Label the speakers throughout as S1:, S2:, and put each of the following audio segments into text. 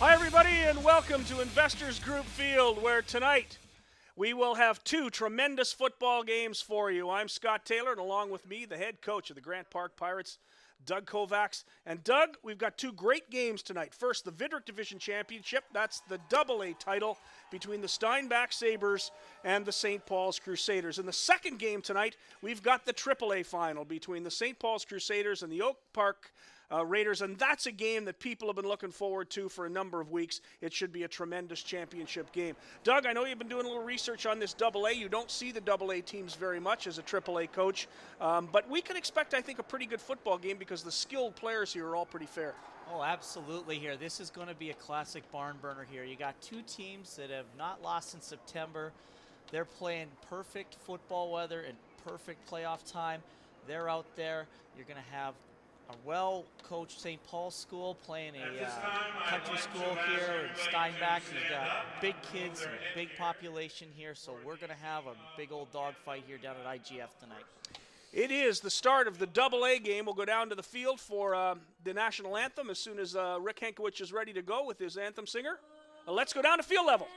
S1: Hi, everybody, and welcome to Investors Group Field, where tonight we will have two tremendous football games for you. I'm Scott Taylor, and along with me, the head coach of the Grant Park Pirates, Doug Kovacs. And Doug, we've got two great games tonight. First, the Vidruk Division Championship. That's the AA title between the Steinbach Sabres and the St. Paul's Crusaders. In the second game tonight, we've got the AAA final between the St. Paul's Crusaders and the Oak Park Raiders, and that's a game that people have been looking forward to for a number of weeks. It should be a tremendous championship game. Doug, I know you've been doing a little research on this AA. You don't see the AA teams very much as a AAA coach, but we can expect, I think, a pretty good football game because the skilled players here are all pretty fair.
S2: Oh, absolutely here. This is going to be a classic barn burner here. You got two teams that have not lost in September. They're playing perfect football weather and perfect playoff time. They're out there. You're going to have a well-coached St. Paul school playing a country school here in Steinbach. You've got big kids and big population here, so we're going to have a big old dog fight here down at IGF tonight.
S1: It is the start of the AA game. We'll go down to the field for the national anthem as soon as Rick Hankowicz is ready to go with his anthem singer. Let's go down to field level.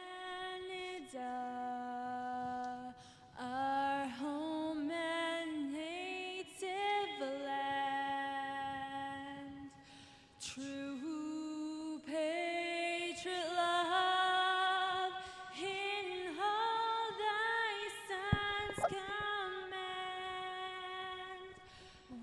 S3: Canada, our home and native land, true patriot love in all thy sons command.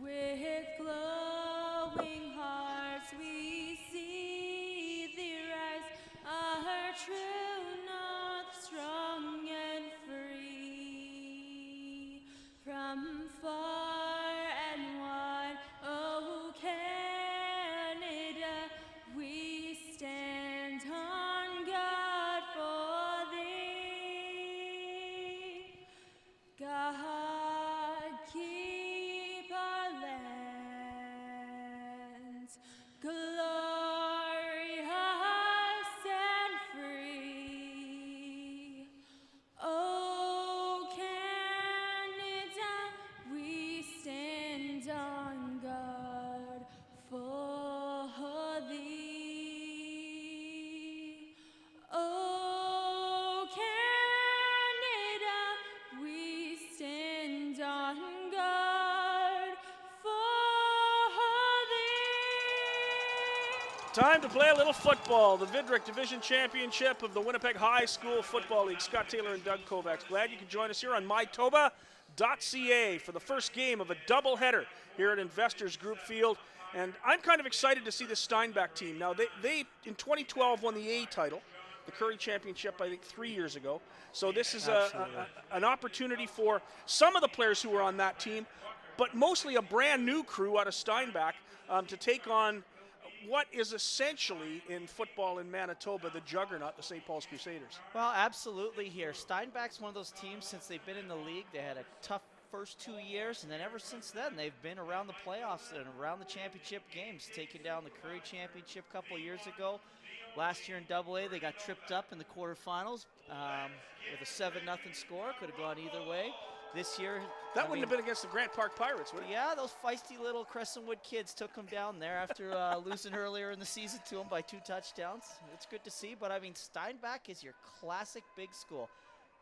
S3: With glowing hearts we see thee rise, our true north, strong and free. From far and wide, oh Canada, we stand on guard for thee. God keep our lands glorious and free. Oh Canada, we stand on guard for thee. Oh Canada, we stand on guard for thee.
S1: Time to play a little football. The Vidruk Division Championship of the Winnipeg High School Football League. Scott Taylor and Doug Kovacs. Glad you could join us here on Mytoba.ca for the first game of a doubleheader here at Investors Group Field. And I'm kind of excited to see this Steinbach team. Now, they in 2012 won the A title, the Currie Championship, I think 3 years ago. So this is an opportunity for some of the players who were on that team, but mostly a brand new crew out of Steinbach to take on what is essentially in football in Manitoba the juggernaut, the St. Paul's Crusaders.
S2: Well, absolutely here. Steinbach's one of those teams since they've been in the league. They had a tough first 2 years, and then ever since then they've been around the playoffs and around the championship games, taking down the Currie Championship a couple years ago. Last year in AA, they got tripped up in the quarterfinals with a 7-0 score. Could have gone either way. This year,
S1: That wouldn't have been against the Grant Park Pirates, would it?
S2: yeah, those feisty little Crescentwood kids took them down there after losing earlier in the season to them by 2 touchdowns. It's good to see, but I mean, Steinbach is your classic big school.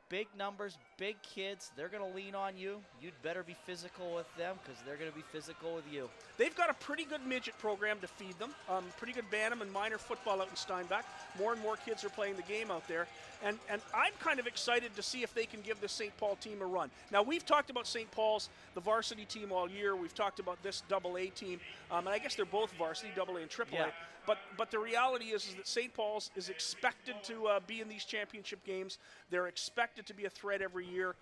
S2: Big numbers, big kids. They're going to lean on you. You'd better be physical with them because they're going to be physical with you.
S1: They've got a pretty good midget program to feed them. Pretty good Bantam and minor football out in Steinbach. More and more kids are playing the game out there. And I'm kind of excited to see if they can give the St. Paul team a run. Now, we've talked about St. Paul's, the varsity team all year. We've talked about this AA team. And I guess they're both varsity, AA and AAA.
S2: Yeah.
S1: But the reality is that St. Paul's is expected to be in these championship games. They're expected to be a threat every year.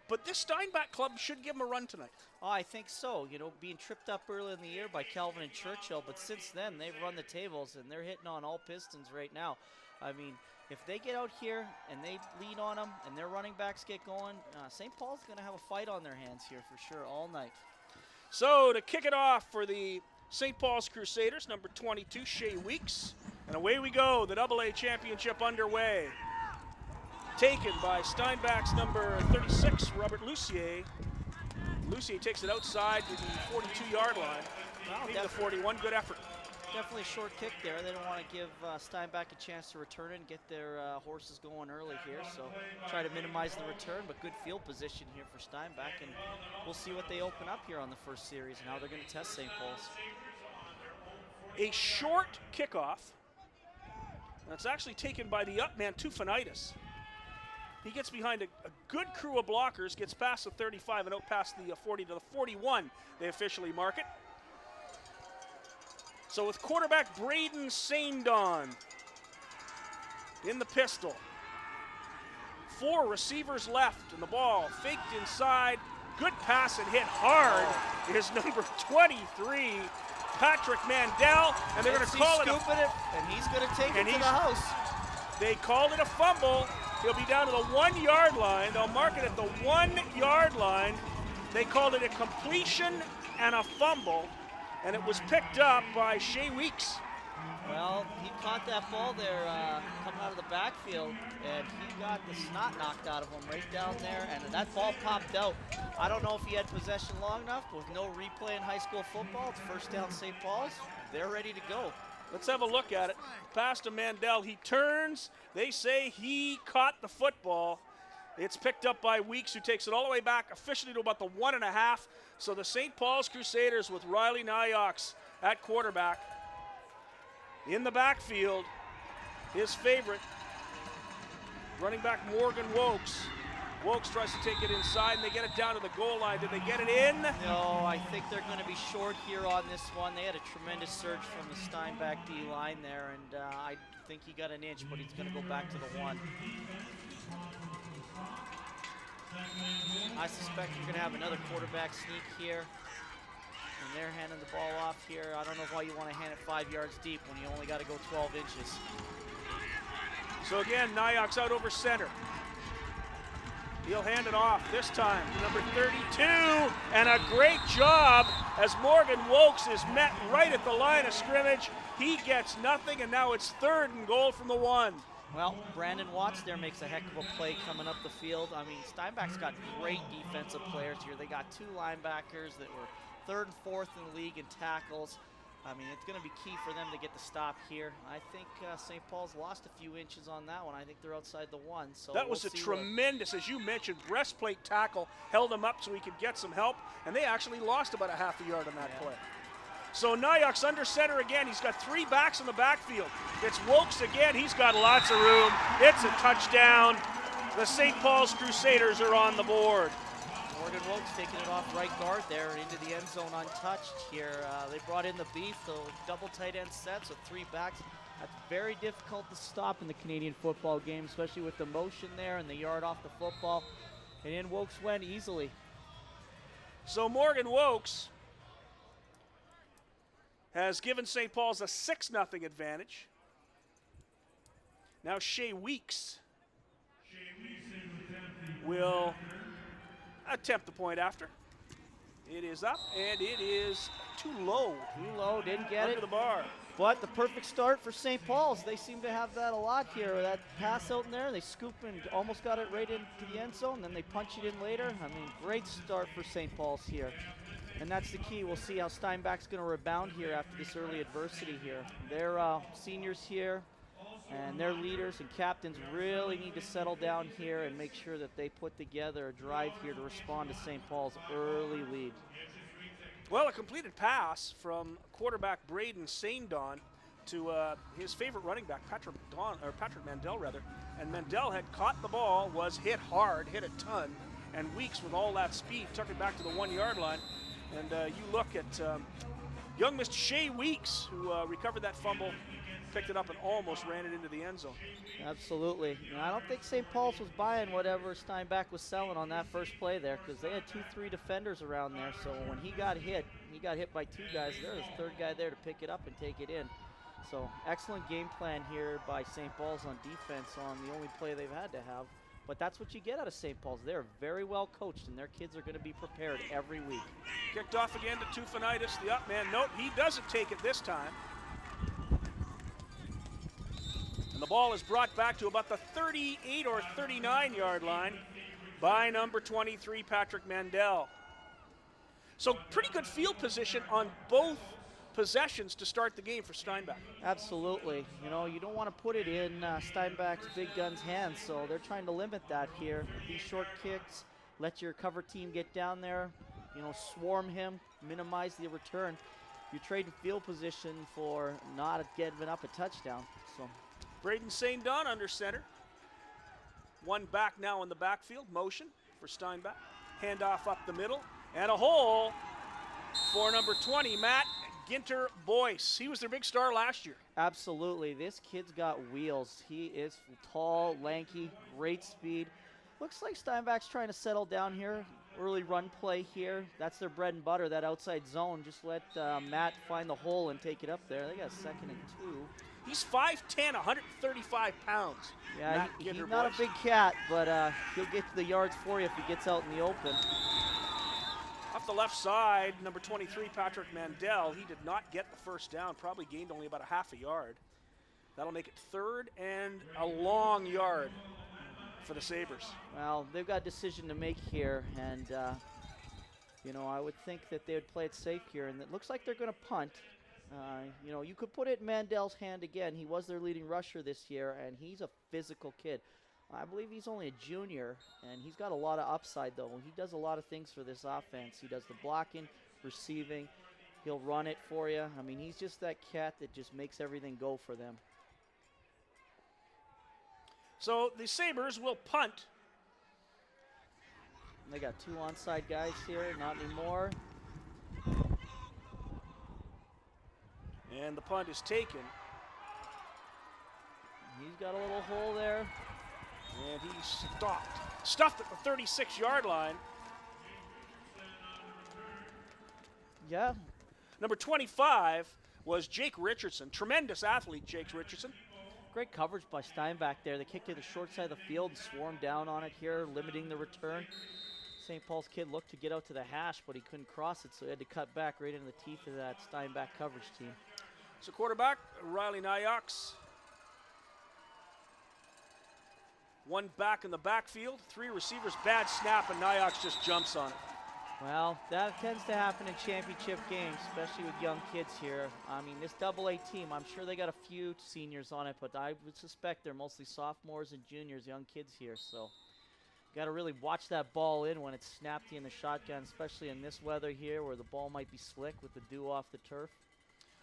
S1: But this Steinbach club should give them a run tonight.
S2: Oh, I think so. You know, being tripped up early in the year by Calvin and Churchill, but since then they've run the tables and they're hitting on all pistons right now. I mean, if they get out here and they lean on them and their running backs get going, St. Paul's going to have a fight on their hands here for sure all night.
S1: So to kick it off for the St. Paul's Crusaders, number 22, Shea Weeks. And away we go, the AA championship underway. Taken by Steinbach's number 36, Robert Lucier. Lucier takes it outside to the 42-yard line. Maybe the 41, good effort.
S2: definitely a short kick there. They don't want to give Steinbach a chance to return it and get their horses going early here. So try to minimize the return, but good field position here for Steinbach. And we'll see what they open up here on the first series and how they're going to test St. Paul's.
S1: A short kickoff. That's actually taken by the up man, Tufanitis. He gets behind a good crew of blockers, gets past the 35 and out past the 40 to the 41, they officially mark it. So with quarterback Braden Saindon in the pistol. 4 receivers left, and the ball faked inside. Good pass and hit hard is number 23, Patrick Mandel, and they're going to call it.
S2: And he's going to take it to the house.
S1: They called it a fumble. He'll be down to the 1 yard line. They'll mark it at the 1 yard line. They called it a completion and a fumble, and it was picked up by Shea Weeks.
S2: Well, he caught that ball there coming out of the backfield, and he got the snot knocked out of him right down there, and that ball popped out. I don't know if he had possession long enough, but with no replay in high school football, it's first down St. Paul's. They're ready to go.
S1: Let's have a look at it. Pass to Mandel. He turns. They say he caught the football. It's picked up by Weeks, who takes it all the way back officially to about the 1.5. So the St. Paul's Crusaders with Riley Nyox at quarterback. In the backfield, his favorite, running back Morgan Wokes. Wokes tries to take it inside, and they get it down to the goal line. Did they get it in?
S2: No, I think they're going to be short here on this one. They had a tremendous surge from the Steinbach D line there, and I think he got an inch, but he's going to go back to the 1. I suspect you're going to have another quarterback sneak here, and they're handing the ball off here. I don't know why you want to hand it 5 yards deep when you only got to go 12 inches.
S1: So again, Nyox out over center. He'll hand it off this time to number 32, and a great job as Morgan Wokes is met right at the line of scrimmage. He gets nothing, and now it's 3rd and goal from the 1.
S2: Well, Brandon Watts there makes a heck of a play coming up the field. I mean, Steinbach's got great defensive players here. They got 2 linebackers that were 3rd and 4th in the league in tackles. I mean, it's going to be key for them to get the stop here. I think St. Paul's lost a few inches on that one. I think they're outside the 1. So
S1: that was a tremendous, as you mentioned, breastplate tackle, held him up so he could get some help, and they actually lost about a half a yard on that play. So Nyox under center again. He's got 3 backs in the backfield. It's Wokes again. He's got lots of room. It's a touchdown. The St. Paul's Crusaders are on the board.
S2: Morgan Wokes taking it off right guard there and into the end zone untouched here. They brought in the beef, the double tight end sets with 3 backs. That's very difficult to stop in the Canadian football game, especially with the motion there and the yard off the football. And in Wokes went easily.
S1: So Morgan Wokes has given St. Paul's a 6-0 advantage. Now Shea Weeks will attempt the point after. It is up, and it is too low.
S2: Too low, didn't get it.
S1: Under the bar.
S2: But the perfect start for St. Paul's. They seem to have that a lot here. That pass out in there, they scoop and almost got it right into the end zone, then they punch it in later. I mean, great start for St. Paul's here. And that's the key. We'll see how Steinbach's going to rebound here after this early adversity here. Their seniors here and their leaders and captains really need to settle down here and make sure that they put together a drive here to respond to St. Paul's early lead.
S1: Well, a completed pass from quarterback Braden Saindon to his favorite running back, Patrick Mandel, rather. And Mandel had caught the ball, was hit hard, hit a ton, and Weeks, with all that speed, took it back to the 1 yard line. And you look at young Mr. Shea Weeks, who recovered that fumble, picked it up and almost ran it into the end zone.
S2: Absolutely. And I don't think St. Paul's was buying whatever Steinbach was selling on that first play there, because they had 2-3 defenders around there. So when he got hit by 2 guys. There was a 3rd guy there to pick it up and take it in. So excellent game plan here by St. Paul's on defense on the only play they've had to have. But that's what you get out of St. Paul's. They're very well coached, and their kids are going to be prepared every week.
S1: Kicked off again to Tufanitis, the up man. Note, he doesn't take it this time. And the ball is brought back to about the 38 or 39 yard line by number 23, Patrick Mandel. So pretty good field position on both possessions to start the game for Steinbach.
S2: Absolutely. You know, you don't want to put it in Steinbach's big guns' hands, so they're trying to limit that here. These short kicks, let your cover team get down there, you know, swarm him, minimize the return. You trade field position for not giving up a touchdown. So
S1: Braden St. Don under center. One back now in the backfield. Motion for Steinbach. Handoff up the middle. And a hole for number 20, Matt Ginter Boyce. He was their big star last year.
S2: absolutely, this kid's got wheels. He is tall, lanky, great speed. Looks like Steinbach's trying to settle down here. Early run play here. That's their bread and butter, that outside zone. Just let Matt find the hole and take it up there. They got 2nd and 2.
S1: He's 5'10", 135 pounds.
S2: Yeah,
S1: Matt
S2: he's
S1: Ginter
S2: not
S1: Boyce.
S2: a big cat, but he'll get to the yards for you if he gets out in the open.
S1: Off the left side, number 23, Patrick Mandel. He did not get the first down, probably gained only about a half a yard. That'll make it 3rd and a long yard for the Sabres.
S2: Well, they've got a decision to make here, and you know, I would think that they would play it safe here, and it looks like they're going to punt. You know, you could put it in Mandel's hand again. He was their leading rusher this year, and he's a physical kid. I believe he's only a junior, and he's got a lot of upside, though. He does a lot of things for this offense. He does the blocking, receiving. He'll run it for you. I mean, he's just that cat that just makes everything go for them.
S1: So the Sabres will punt.
S2: They got 2 onside guys here, not anymore.
S1: And the punt is taken.
S2: He's got a little hole there.
S1: And he stuffed at the 36-yard line.
S2: Yeah,
S1: Number 25 was Jake Richardson. Tremendous athlete, Jake Richardson.
S2: great coverage by Steinbach there. They kicked to the short side of the field and swarmed down on it here, limiting the return. St. Paul's kid looked to get out to the hash, but he couldn't cross it, so he had to cut back right into the teeth of that Steinbach coverage team.
S1: So quarterback, Riley Nyox. One back in the backfield, 3 receivers, bad snap, and Nyox just jumps on it.
S2: Well, that tends to happen in championship games, especially with young kids here. I mean, this AA team, I'm sure they got a few seniors on it, but I would suspect they're mostly sophomores and juniors, young kids here. So got to really watch that ball in when it's snapped in the shotgun, especially in this weather here where the ball might be slick with the dew off the turf.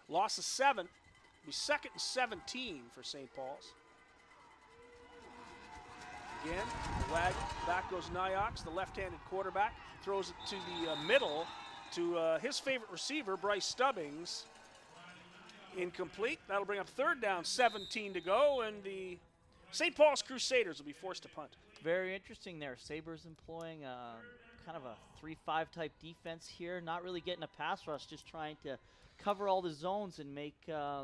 S1: Loss of 7. Be 2nd and 17 for St. Paul's. Again, the wagon, back goes Nyox, the left-handed quarterback, throws it to the middle to his favorite receiver, Bryce Stubbings. Incomplete. That'll bring up 3rd down, 17 to go, and the St. Paul's Crusaders will be forced to punt.
S2: Very interesting there. Sabres employing kind of a 3-5 type defense here, not really getting a pass rush, just trying to cover all the zones and make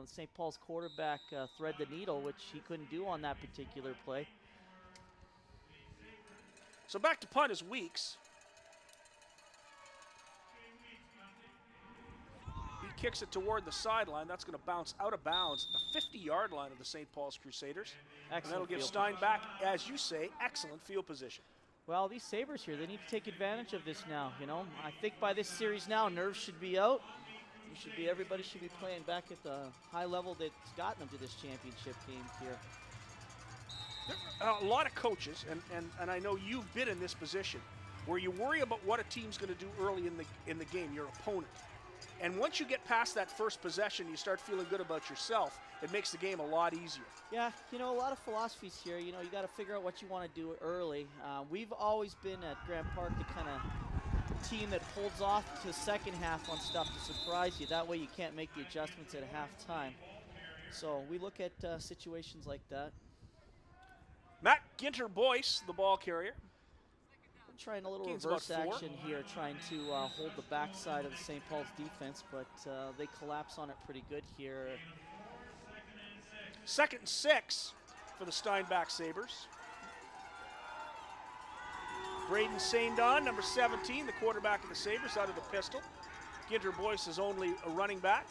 S2: St. Paul's quarterback thread the needle, which he couldn't do on that particular play.
S1: So back to punt is Weeks. He kicks it toward the sideline. That's going to bounce out of bounds at the 50-yard line of the St. Paul's Crusaders.
S2: Excellent.
S1: And that'll give
S2: field
S1: Steinbach, as you say, excellent field position.
S2: Well, these Sabres here, they need to take advantage of this now, you know. I think by this series now, nerves should be out. Everybody should be playing back at the high level that's gotten them to this championship game here.
S1: There are a lot of coaches, and I know you've been in this position, where you worry about what a team's going to do early in the game, your opponent. And once you get past that first possession, you start feeling good about yourself. It makes the game a lot easier.
S2: Yeah, you know, a lot of philosophies here. You know, you got to figure out what you want to do early. We've always been at Grant Park the kind of team that holds off to the second half on stuff to surprise you. That way you can't make the adjustments at halftime. So we look at situations like that.
S1: Matt Ginter Boyce, the ball carrier.
S2: Trying a little
S1: Gains
S2: reverse
S1: about 4.
S2: action here, trying to hold the backside of the St. Paul's defense, but they collapse on it pretty good here.
S1: 2nd and 6 for the Steinbach Sabres. Braden St. Don, number 17, the quarterback of the Sabres, out of the pistol. Ginter Boyce is only a running back.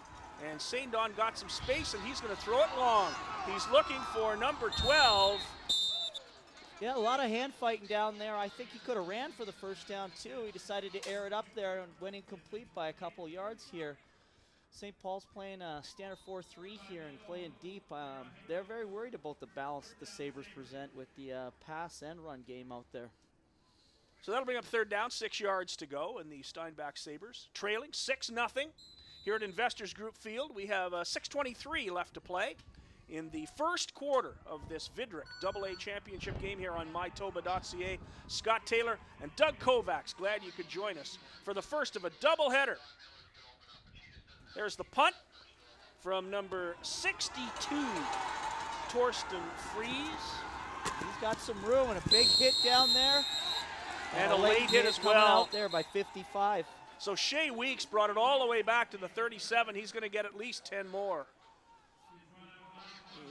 S1: And St. Don got some space, and he's going to throw it long. He's looking for number 12.
S2: Yeah, a lot of hand fighting down there. I think he could have ran for the first down, too. He decided to air it up there and went incomplete by a couple yards here. St. Paul's playing a standard 4-3 here and playing deep. They're very worried about the balance that the Sabres present with the pass and run game out there.
S1: So that'll bring up third down, 6 yards to go, and the Steinbach Sabres trailing 6-0 here at Investors Group Field. We have 6:23 left to play in the first quarter of this Vidruk AA championship game here on Mytoba.ca. Scott Taylor and Doug Kovacs, glad you could join us for the first of a doubleheader. There's the punt from number 62, Torsten Fries.
S2: He's got some room and a big hit down there.
S1: And a late hit as well.
S2: Out there by 55.
S1: So Shea Weeks brought it all the way back to the 37. He's going to get at least 10 more.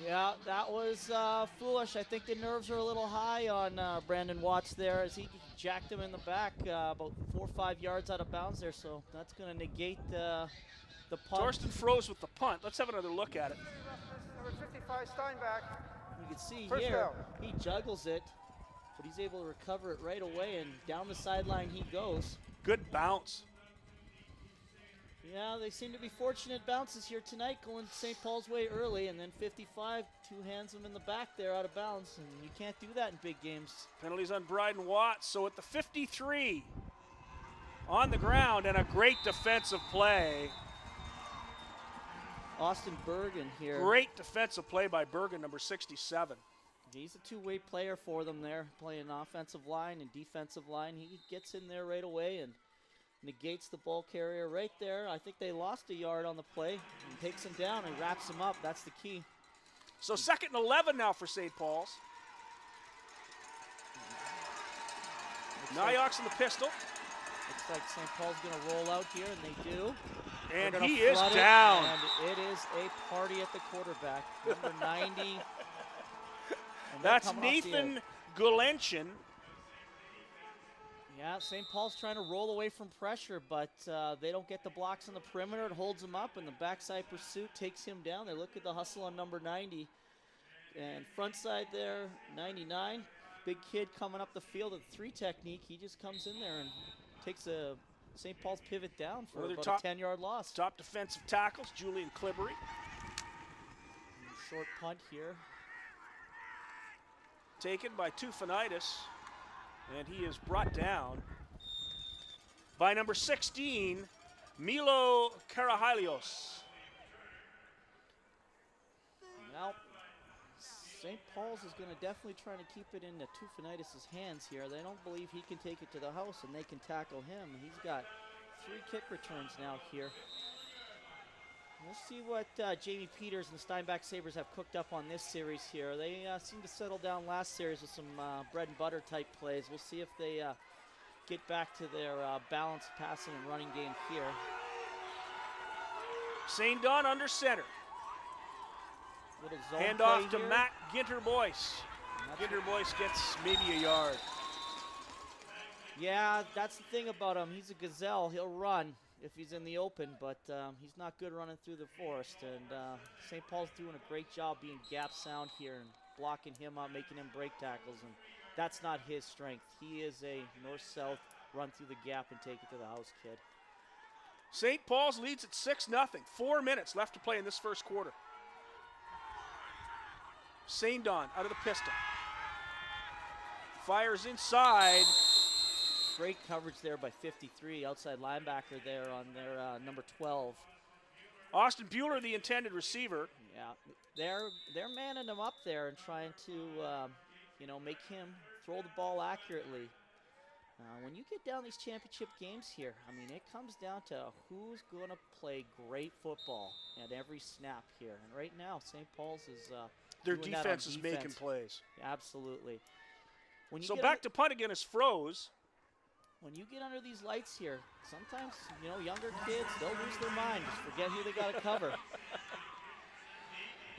S2: Yeah, that was foolish. I think the nerves are a little high on Brandon Watts there as he jacked him in the back about 4 or 5 yards out of bounds there. So that's going to negate the punt.
S1: Torsten froze with the punt. Let's have another look at it.
S4: Number 55, Steinbach.
S2: You can see
S4: First
S2: here,
S4: down.
S2: he juggles it, but he's able to recover it right away, and down the sideline he goes.
S1: Good bounce.
S2: Yeah, they seem to be fortunate bounces here tonight, going St. Paul's way early, and then 55 two-hands him in the back there out of bounds, and you can't do that in big games.
S1: Penalties on Bryden Watts. So at the 53, on the ground, and a great defensive play.
S2: Austin Bergen here.
S1: Great defensive play by Bergen, number 67.
S2: He's a two-way player for them there, playing offensive line and defensive line. He gets in there right away and negates the ball carrier right there. I think they lost a yard on the play and takes him down and wraps him up. That's the key.
S1: So 2nd and 11 now for St. Paul's. Nyox in the pistol.
S2: Looks like St. Paul's going to roll out here, and they do.
S1: And
S2: They're
S1: he
S2: gonna
S1: is
S2: flood it,
S1: down.
S2: And it is a party at the quarterback, number 90. And they're
S1: That's
S2: coming off the
S1: Nathan
S2: edge.
S1: Gulenchen.
S2: Yeah, St. Paul's trying to roll away from pressure, but they don't get the blocks on the perimeter. It holds him up, and the backside pursuit takes him down. They look at the hustle on number 90. And front side there, 99. Big kid coming up the field with 3 technique. He just comes in there and takes a St. Paul's pivot down for
S1: Another
S2: about a 10-yard loss.
S1: Top defensive tackles, Julian Clibbery.
S2: Short punt here.
S1: Taken by Tufanitis, and he is brought down by number 16, Milo Karahalios.
S2: Now, St. Paul's is going to definitely try to keep it into Tufanitis' hands here. They don't believe he can take it to the house, and they can tackle him. He's got 3 kick returns now here. We'll see what Jamie Peters and the Steinbach Sabres have cooked up on this series here. They seem to settle down last series with some bread and butter type plays. We'll see if they get back to their balanced passing and running game here.
S1: St. Don under center.
S2: Little zone
S1: Hand
S2: play
S1: off to
S2: here.
S1: Matt Ginter-Boyce. Ginter-Boyce gets maybe a yard.
S2: Yeah, that's the thing about him. He's a gazelle. He'll run if he's in the open, but he's not good running through the forest. And St. Paul's doing a great job being gap sound here and blocking him up, making him break tackles. And that's not his strength. He is a north-south run through the gap and take it to the house kid.
S1: St. Paul's leads at 6-0. 4 minutes left to play in this first quarter. St. Don out of the pistol. Fires inside.
S2: Great coverage there by 53, outside linebacker there on their number 12.
S1: Austin Bueller, the intended receiver.
S2: Yeah, they're manning him up there and trying to, make him throw the ball accurately. When you get down these championship games here, I mean, it comes down to who's going to play great football at every snap here. And right now, St. Paul's is
S1: Their
S2: doing that on
S1: defense is making plays.
S2: Absolutely.
S1: So back to punt again is Froze.
S2: When you get under these lights here, sometimes, younger kids, they'll lose their mind. Just forget who they got to cover.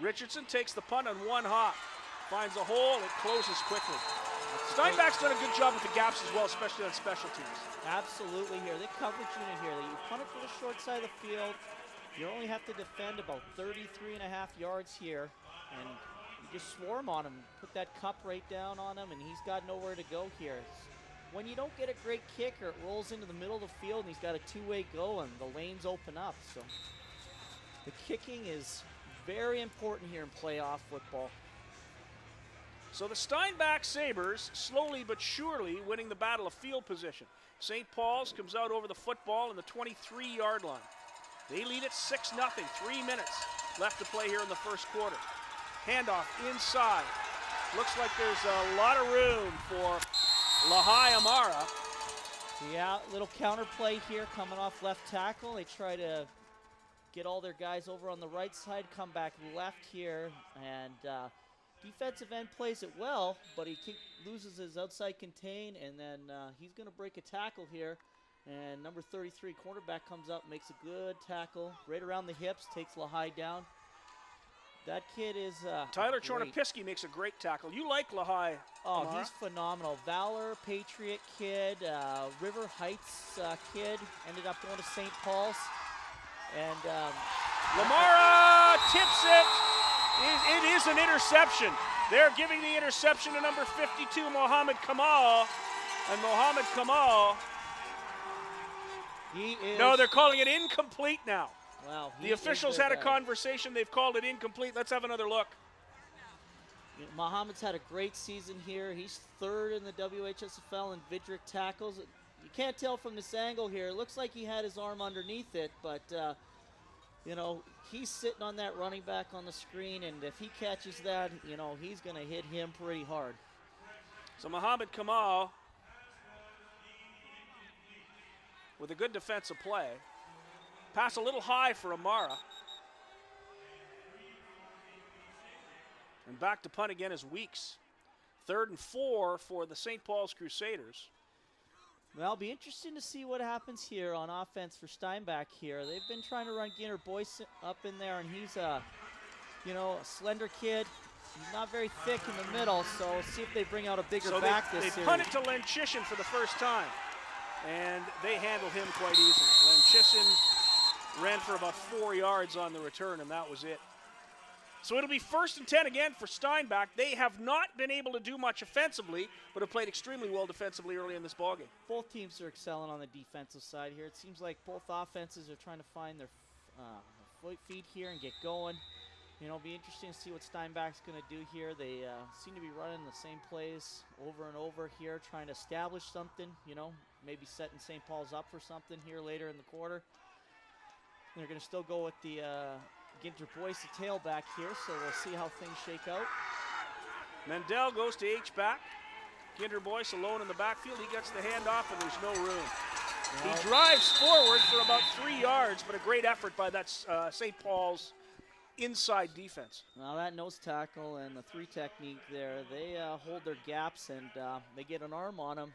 S1: Richardson takes the punt on one hop. Finds a hole, it closes quickly. Steinbach's done a good job with the gaps as well, especially on special teams.
S2: Absolutely here. The coverage unit here. You punt it for the short side of the field. You only have to defend about 33.5 yards here. And you just swarm on him. Put that cup right down on him, and he's got nowhere to go here. When you don't get a great kicker, it rolls into the middle of the field, and he's got a two-way go, and the lanes open up. So The kicking is very important here in playoff football.
S1: So the Steinbach Sabres, slowly but surely winning the battle of field position. St. Paul's comes out over the football in the 23-yard line. They lead it 6-0, 3 minutes left to play here in the first quarter. Handoff inside. Looks like there's a lot of room for Lahai Amara.
S2: Yeah, little counter play here coming off left tackle. They try to get all their guys over on the right side, come back left here, and defensive end plays it well, but he loses his outside contain, and then he's going to break a tackle here. And number 33 cornerback comes up, makes a good tackle right around the hips, takes Lahai down. That kid is
S1: Tyler
S2: great.
S1: Chornopiski makes a great tackle. You like Lahai
S2: Oh,
S1: Amara?
S2: he's phenomenal. Valor, Patriot kid, River Heights kid, ended up going to St. Paul's. And
S1: Lamara tips it. It is an interception. They're giving the interception to number 52, Mohammed Kamal. And Mohammed Kamal,
S2: he is...
S1: no, they're calling it incomplete now.
S2: Wow.
S1: The officials had a conversation. They've called it incomplete. Let's have another look.
S2: Mohammed's had a great season here. He's third in the WHSFL in Vidruk tackles. You can't tell from this angle here. It looks like he had his arm underneath it, but, you know, he's sitting on that running back on the screen, and if he catches that, you know, he's going to hit him pretty hard.
S1: So Mohammed Kamal with a good defensive play. Pass a little high for Amara. And back to punt again is Weeks. 3rd and 4 for the St. Paul's Crusaders.
S2: Well, it'll be interesting to see what happens here on offense for Steinbach here. They've been trying to run Ginter Boyce up in there, and he's a, you know, a slender kid. He's not very thick in the middle, so we'll see if they bring out a bigger back this series.
S1: They punt it to Lenchishin for the first time, and they handle him quite easily. Lenchishin ran for about 4 yards on the return, and that was it. So it'll be 1st and 10 again for Steinbach. They have not been able to do much offensively, but have played extremely well defensively early in this ballgame.
S2: Both teams are excelling on the defensive side here. It seems like both offenses are trying to find their feet here and get going. You know, it'll be interesting to see what Steinbach's going to do here. They seem to be running the same plays over and over here, trying to establish something, you know, maybe setting St. Paul's up for something here later in the quarter. They're going to still go with the Ginter Boyce, the tailback here, so we'll see how things shake out.
S1: Mendel goes to H-back. Ginter Boyce alone in the backfield. He gets the handoff, and there's no room.
S2: Well,
S1: he drives forward for about 3 yards, but a great effort by that St. Paul's inside defense.
S2: Now that nose tackle and the 3 technique there, they hold their gaps, and they get an arm on him,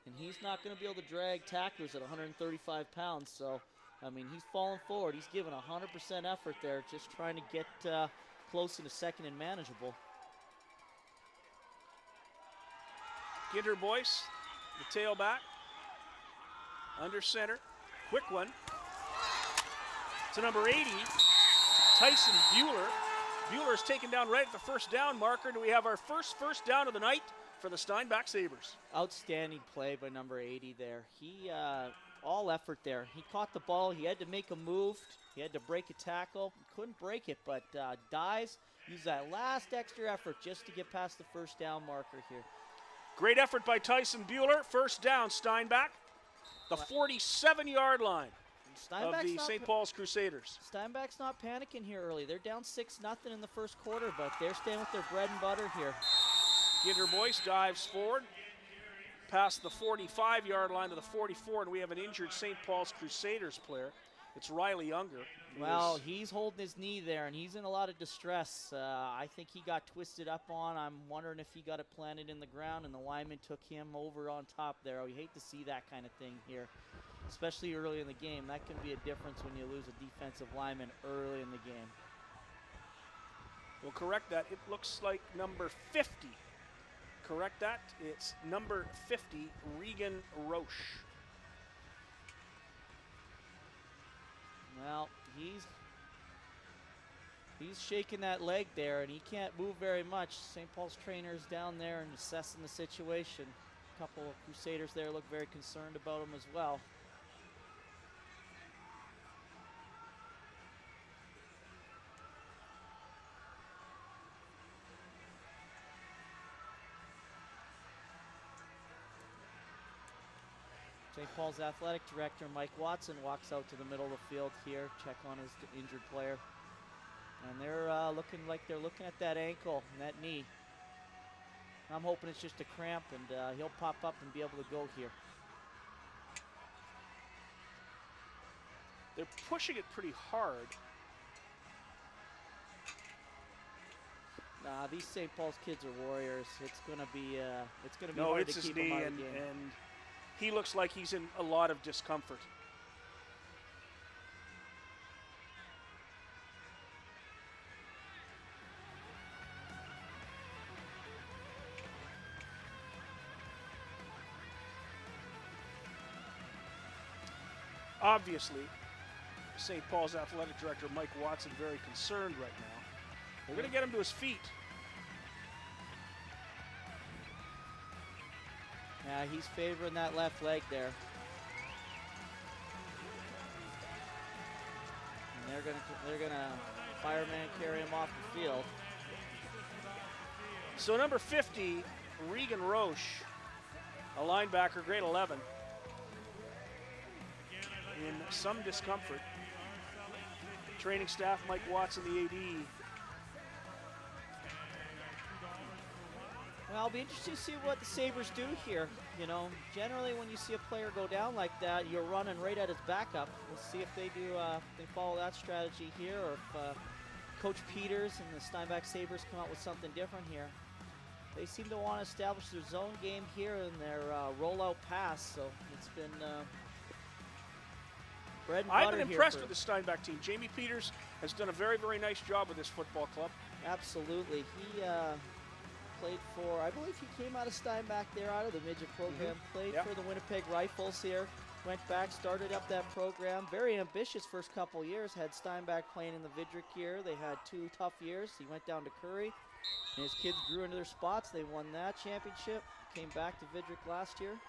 S2: and he's not going to be able to drag tacklers at 135 pounds, so I mean, he's falling forward. He's giving 100% effort there, just trying to get close into second and manageable.
S1: Ginter Boyce, the tailback, under center, quick one. To number 80, Tyson Bueller. Bueller's taken down right at the first down marker. Do we have our first down of the night for the Steinbach Sabres?
S2: Outstanding play by number 80 there. He all effort there. He caught the ball. He had to make a move. He had to break a tackle. He couldn't break it, but dives. Use that last extra effort just to get past the first down marker here.
S1: Great effort by Tyson Bueller. First down, Steinbach. The 47-yard line of the St. Paul's Crusaders.
S2: Steinbach's not panicking here early. They're down 6-0 in the first quarter, but they're staying with their bread and butter here.
S1: Ginter Boyce dives forward, past the 45-yard line to the 44, and we have an injured St. Paul's Crusaders player. It's Riley Unger.
S2: Well, he's holding his knee there, and he's in a lot of distress. I think he got twisted up on. I'm wondering if he got it planted in the ground, and the lineman took him over on top there. We hate to see that kind of thing here, especially early in the game. That can be a difference when you lose a defensive lineman early in the game.
S1: We'll correct that. It looks like number 50. Correct that. It's number 50, Regan Roche.
S2: Well, he's shaking that leg there, and he can't move very much. St. Paul's trainer's down there and assessing the situation. A couple of Crusaders there look very concerned about him as well. St. Paul's athletic director, Mike Watson, walks out to the middle of the field here, check on his injured player. And they're looking like they're looking at that ankle and that knee. I'm hoping it's just a cramp, and he'll pop up and be able to go here.
S1: They're pushing it pretty hard.
S2: Nah, these St. Paul's kids are warriors. It's gonna be
S1: No,
S2: hard
S1: it's
S2: to
S1: his
S2: keep
S1: knee,
S2: them out of
S1: and
S2: the game.
S1: he looks like he's in a lot of discomfort. Obviously, St. Paul's athletic director, Mike Watson, very concerned right now. They're going to get him to his feet.
S2: Yeah, he's favoring that left leg there. And they're gonna fireman carry him off the field.
S1: So number 50, Regan Roche, a linebacker, grade 11, in some discomfort. Training staff, Mike Watson, the AD.
S2: Well, I'll be interested to see what the Sabres do here. You know, generally when you see a player go down like that, you're running right at his backup. We'll see if they do, they follow that strategy here, or if Coach Peters and the Steinbach Sabres come out with something different here. They seem to want to establish their zone game here in their rollout pass, so it's been bread and butter
S1: I've been
S2: here
S1: impressed
S2: for-
S1: with the Steinbach team. Jamie Peters has done a very, very nice job with this football club.
S2: Absolutely. He played for, I believe he came out of Steinbach there, out of the midget program, played
S1: Yep.
S2: for the Winnipeg Rifles here, went back, started up that program. Very ambitious first couple years, had Steinbach playing in the Vidruk year. They had 2 tough years. He went down to Curry, and his kids grew into their spots. They won that championship, came back to Vidruk last year.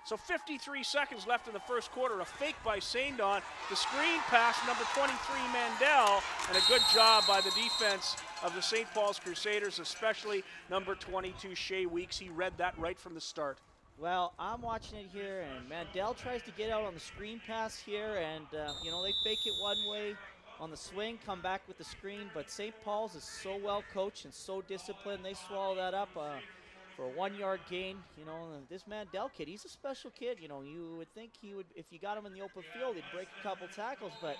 S1: So 53 seconds left in the first quarter. A fake by Saindon. The screen pass, number 23, Mandel, and a good job by the defense of the St. Paul's Crusaders, especially number 22, Shea Weeks. He read that right from the start.
S2: Well, I'm watching it here, and Mandel tries to get out on the screen pass here, and, you know, they fake it one way on the swing, come back with the screen, but St. Paul's is so well coached and so disciplined, they swallow that up for a 1-yard gain. You know, this Mandel kid, he's a special kid. You know, you would think he would, if you got him in the open field, he'd break a couple tackles, but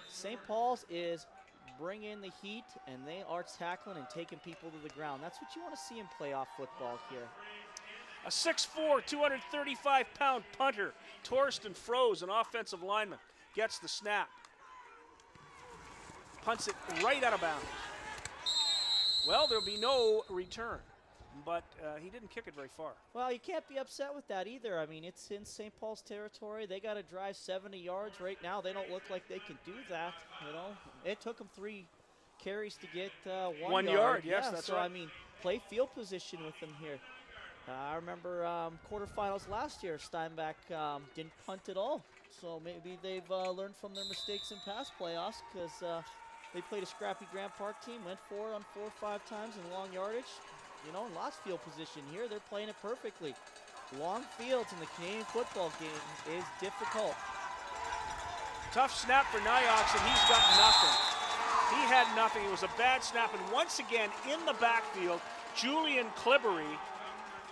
S2: St. Paul's is bringing the heat, and they are tackling and taking people to the ground. That's what you want to see in playoff football here.
S1: A 6'4", 235-pound punter, Torsten Froese, an offensive lineman, gets the snap. Punts it right out of bounds. Well, there'll be no return, but he didn't kick it very far.
S2: Well, you can't be upset with that either. I mean, it's in St. Paul's territory. They got to drive 70 yards right now. They don't look like they can do that, you know. It took them 3 carries to get 1
S1: yard, yes,
S2: yeah,
S1: that's
S2: so,
S1: right.
S2: I mean, play field position with them here. I remember quarterfinals last year, Steinbach didn't punt at all. So maybe they've learned from their mistakes in past playoffs, because they played a scrappy Grant Park team, went 4 on 4 5 times in long yardage, you know, and lost field position. Here they're playing it perfectly. Long fields in the Canadian football game is difficult.
S1: Tough snap for Nyox, and he's got nothing. He had nothing. It was a bad snap, and once again in the backfield, Julian Clibbery.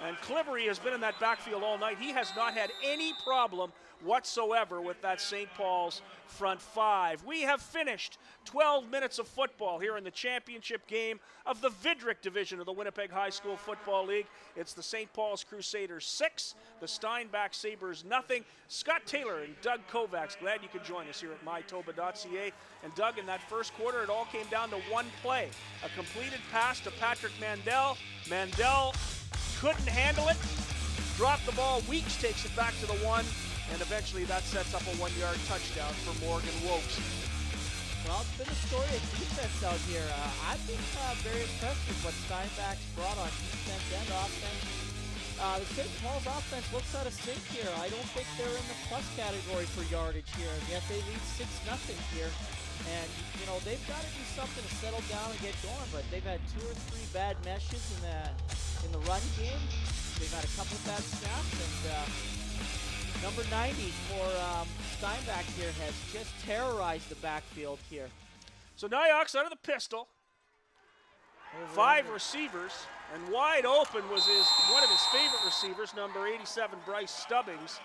S1: And Clibbery has been in that backfield all night. He has not had any problem whatsoever with that St. Paul's front 5. We have finished 12 minutes of football here in the championship game of the Vidruk division of the Winnipeg High School Football League. It's the St. Paul's Crusaders 6, the Steinbach Sabres nothing. Scott Taylor and Doug Kovacs, glad you could join us here at Mytoba.ca. And Doug, in that first quarter, it all came down to one play. A completed pass to Patrick Mandel. Mandel couldn't handle it, dropped the ball. Weeks takes it back to the 1, and eventually that sets up a 1-yard touchdown for Morgan Wokes.
S2: Well, it's been a story of defense out here. I've been very impressed with what Steinbach's brought on defense and offense. The St. Paul's offense looks out of sync here. I don't think they're in the plus category for yardage here, and yet they lead 6-0 here. And, you know, they've got to do something to settle down and get going, but they've had 2 or 3 bad meshes in the run game. They've had a couple of bad snaps, and Number 90 for Steinbach here has just terrorized the backfield here.
S1: So Nyox out of the pistol. 5 receivers, and wide open was one of his favorite receivers, number 87, Bryce Stubbings.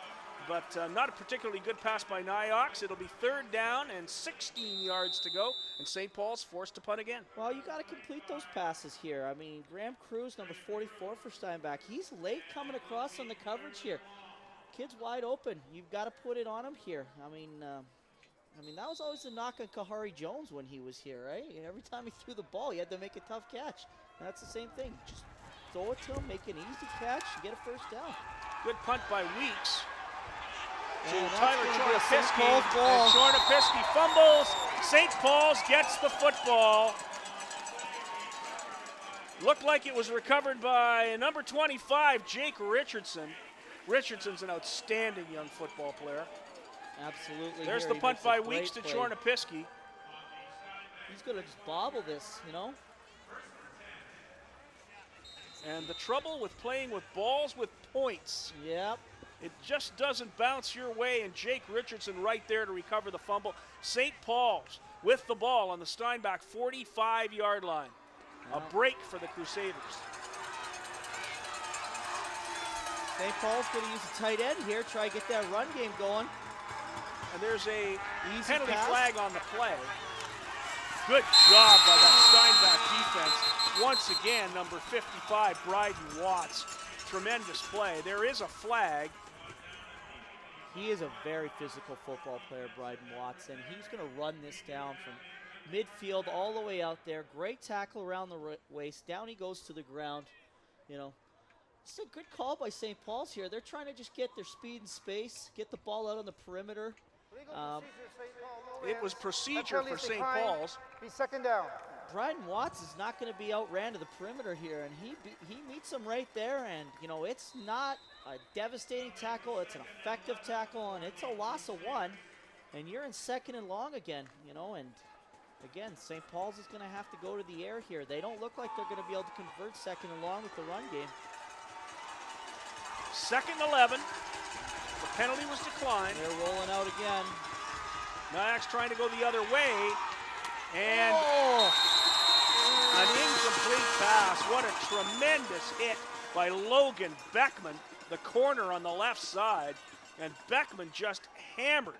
S1: But not a particularly good pass by Nyox. It'll be 3rd down and 16 yards to go, and St. Paul's forced to punt again.
S2: Well, you got to complete those passes here. I mean, Graham Cruz, number 44 for Steinbach. He's late coming across on the coverage here. Kid's wide open. You've got to put it on him here. I mean, that was always the knock on Kahari Jones when he was here, right? Every time he threw the ball, he had to make a tough catch. And that's the same thing. Just throw it to him, make an easy catch, and get a 1st down.
S1: Good punt by Weeks. To
S2: And
S1: Tyler
S2: St. Paul's
S1: Chornopisky,
S2: ball.
S1: and Chornopisky fumbles. St. Paul's gets the football. Looked like it was recovered by number 25, Jake Richardson. Richardson's an outstanding young football player.
S2: Absolutely.
S1: There's
S2: here.
S1: the
S2: He
S1: punt
S2: makes a
S1: by
S2: great
S1: Weeks to
S2: play.
S1: Chornopisky.
S2: He's going to just bobble this, you know.
S1: And the trouble with playing with balls with points,
S2: Yep.
S1: it just doesn't bounce your way, and Jake Richardson right there to recover the fumble. St. Paul's with the ball on the Steinbach 45-yard line. A break for the Crusaders.
S2: St. Paul's going to use a tight end here, try to get that run game going.
S1: And there's a
S2: Easy
S1: penalty
S2: pass.
S1: flag on the play. Good job by that Steinbach defense. Once again, number 55, Bryden Watts. Tremendous play. There is a flag.
S2: He is a very physical football player, Bryden Watts, and he's going to run this down from midfield all the way out there. Great tackle around the waist. Down he goes to the ground. You know, it's a good call by St. Paul's here. They're trying to just get their speed and space, get the ball out on the perimeter.
S1: It was procedure for St. Paul's.
S4: Be 2nd down.
S2: Bryden Watts is not going to be outran to the perimeter here, and he meets him right there, and, you know, it's not a devastating tackle. It's an effective tackle, and it's a loss of 1, and you're in 2nd and long again, you know, and again, St. Paul's is going to have to go to the air here. They don't look like they're going to be able to convert 2nd and long with the run game.
S1: 2nd and 11. The penalty was declined.
S2: They're rolling out again.
S1: Nyax trying to go the other way. And an incomplete pass. What a tremendous hit by Logan Beckman, the corner on the left side. And Beckman just hammered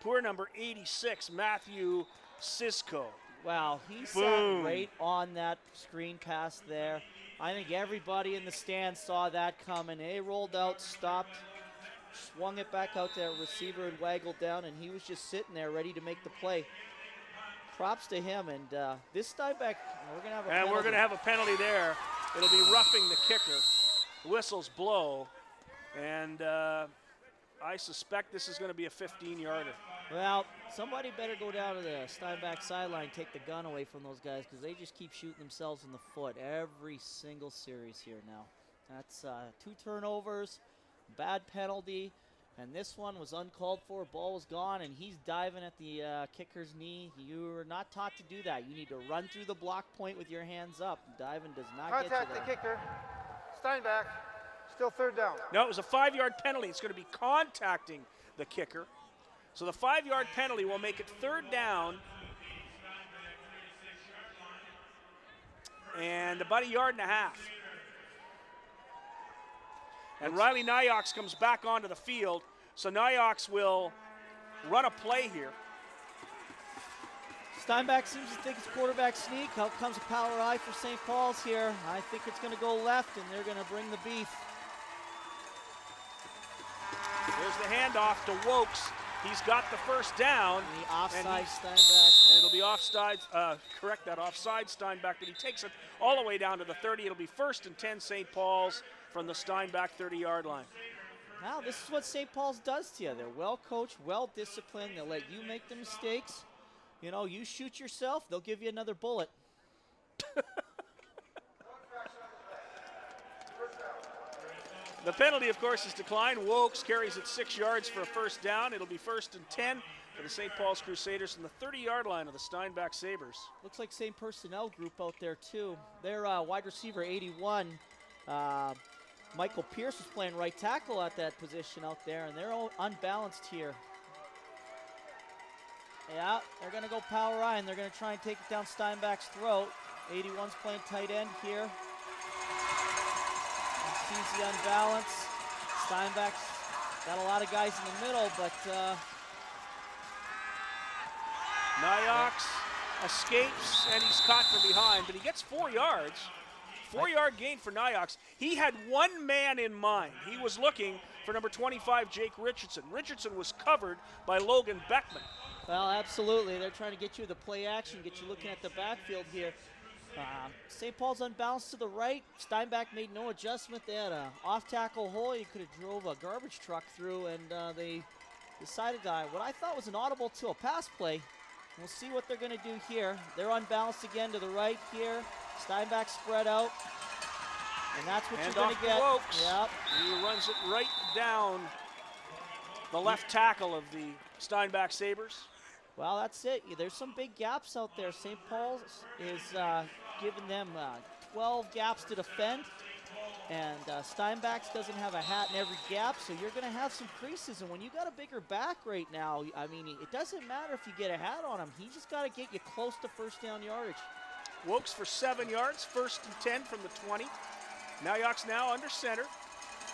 S1: poor number 86, Matthew Sisko.
S2: Wow, he sat right on that screen pass there. I think everybody in the stand saw that coming. They rolled out, stopped, swung it back out to that receiver and waggled down, and he was just sitting there ready to make the play. Props to him, and this Steinbach, we're going to have a penalty.
S1: And we're going to have a penalty there. It'll be roughing the kicker. Whistles blow, and I suspect this is going to be a 15-yarder.
S2: Well, somebody better go down to the Steinbach sideline, take the gun away from those guys, because they just keep shooting themselves in the foot every single series here now. That's 2 turnovers, bad penalty, and this one was uncalled for. Ball was gone, and he's diving at the kicker's knee. You are not taught to do that. You need to run through the block point with your hands up. Diving does not get you there.
S4: Contact the kicker. Steinbach, still 3rd down.
S1: No, it was a 5-yard penalty. It's going to be contacting the kicker. So the 5-yard penalty will make it 3rd down and about 1.5 yards. And Riley Nyox comes back onto the field. So Nyox will run a play here.
S2: Steinbach seems to think it's quarterback sneak. Out comes a power eye for St. Paul's here. I think it's going to go left, and they're going to bring the beef.
S1: There's the handoff to Wokes. He's got the 1st down.
S2: And the offside
S1: and
S2: Steinbach.
S1: And it'll be offside, correct that, offside Steinbach, but he takes it all the way down to the 30. It'll be 1st and 10 St. Paul's from the Steinbach 30-yard line.
S2: Now, this is what St. Paul's does to you. They're well coached, well disciplined. They'll let you make the mistakes. You know, you shoot yourself, they'll give you another bullet.
S1: The penalty, of course, is declined. Wokes carries it 6 yards for a 1st down. It'll be 1st and 10 for the St. Paul's Crusaders from the 30-yard line of the Steinbach Sabres.
S2: Looks like same personnel group out there, too. Their wide receiver, 81, Michael Pierce was playing right tackle at that position out there, and they're all unbalanced here. Yeah, they're going to go power Ryan. They're going to try and take it down Steinbach's throat. 81's playing tight end here. And sees the unbalance. Steinbach's got a lot of guys in the middle, but
S1: Nyox escapes, and he's caught from behind, but he gets 4 yards. 4-yard gain for Nyox. He had one man in mind. He was looking for number 25, Jake Richardson. Richardson was covered by Logan Beckman.
S2: well, absolutely. They're trying to get you the play action, get you looking at the backfield here. St. Paul's unbalanced to the right. Steinbach made no adjustment. They had an off-tackle hole. You could have drove a garbage truck through, and they decided what I thought was an audible to a pass play. We'll see what they're going to do here. They're unbalanced again to the right here. Steinbach spread out, and that's what you're going to get.
S1: Wokes.
S2: Yep.
S1: He runs it right down the left tackle of the Steinbach Sabres.
S2: Well, that's it. There's some big gaps out there. St. Paul's is giving them 12 gaps to defend, and Steinbach's doesn't have a hat in every gap, so you're going to have some creases. And when you got a bigger back right now, I mean, it doesn't matter if you get a hat on him. He just got to get you close to first down yardage.
S1: Wokes for 7 yards, 1st and 10 from the 20. Nyox now under center.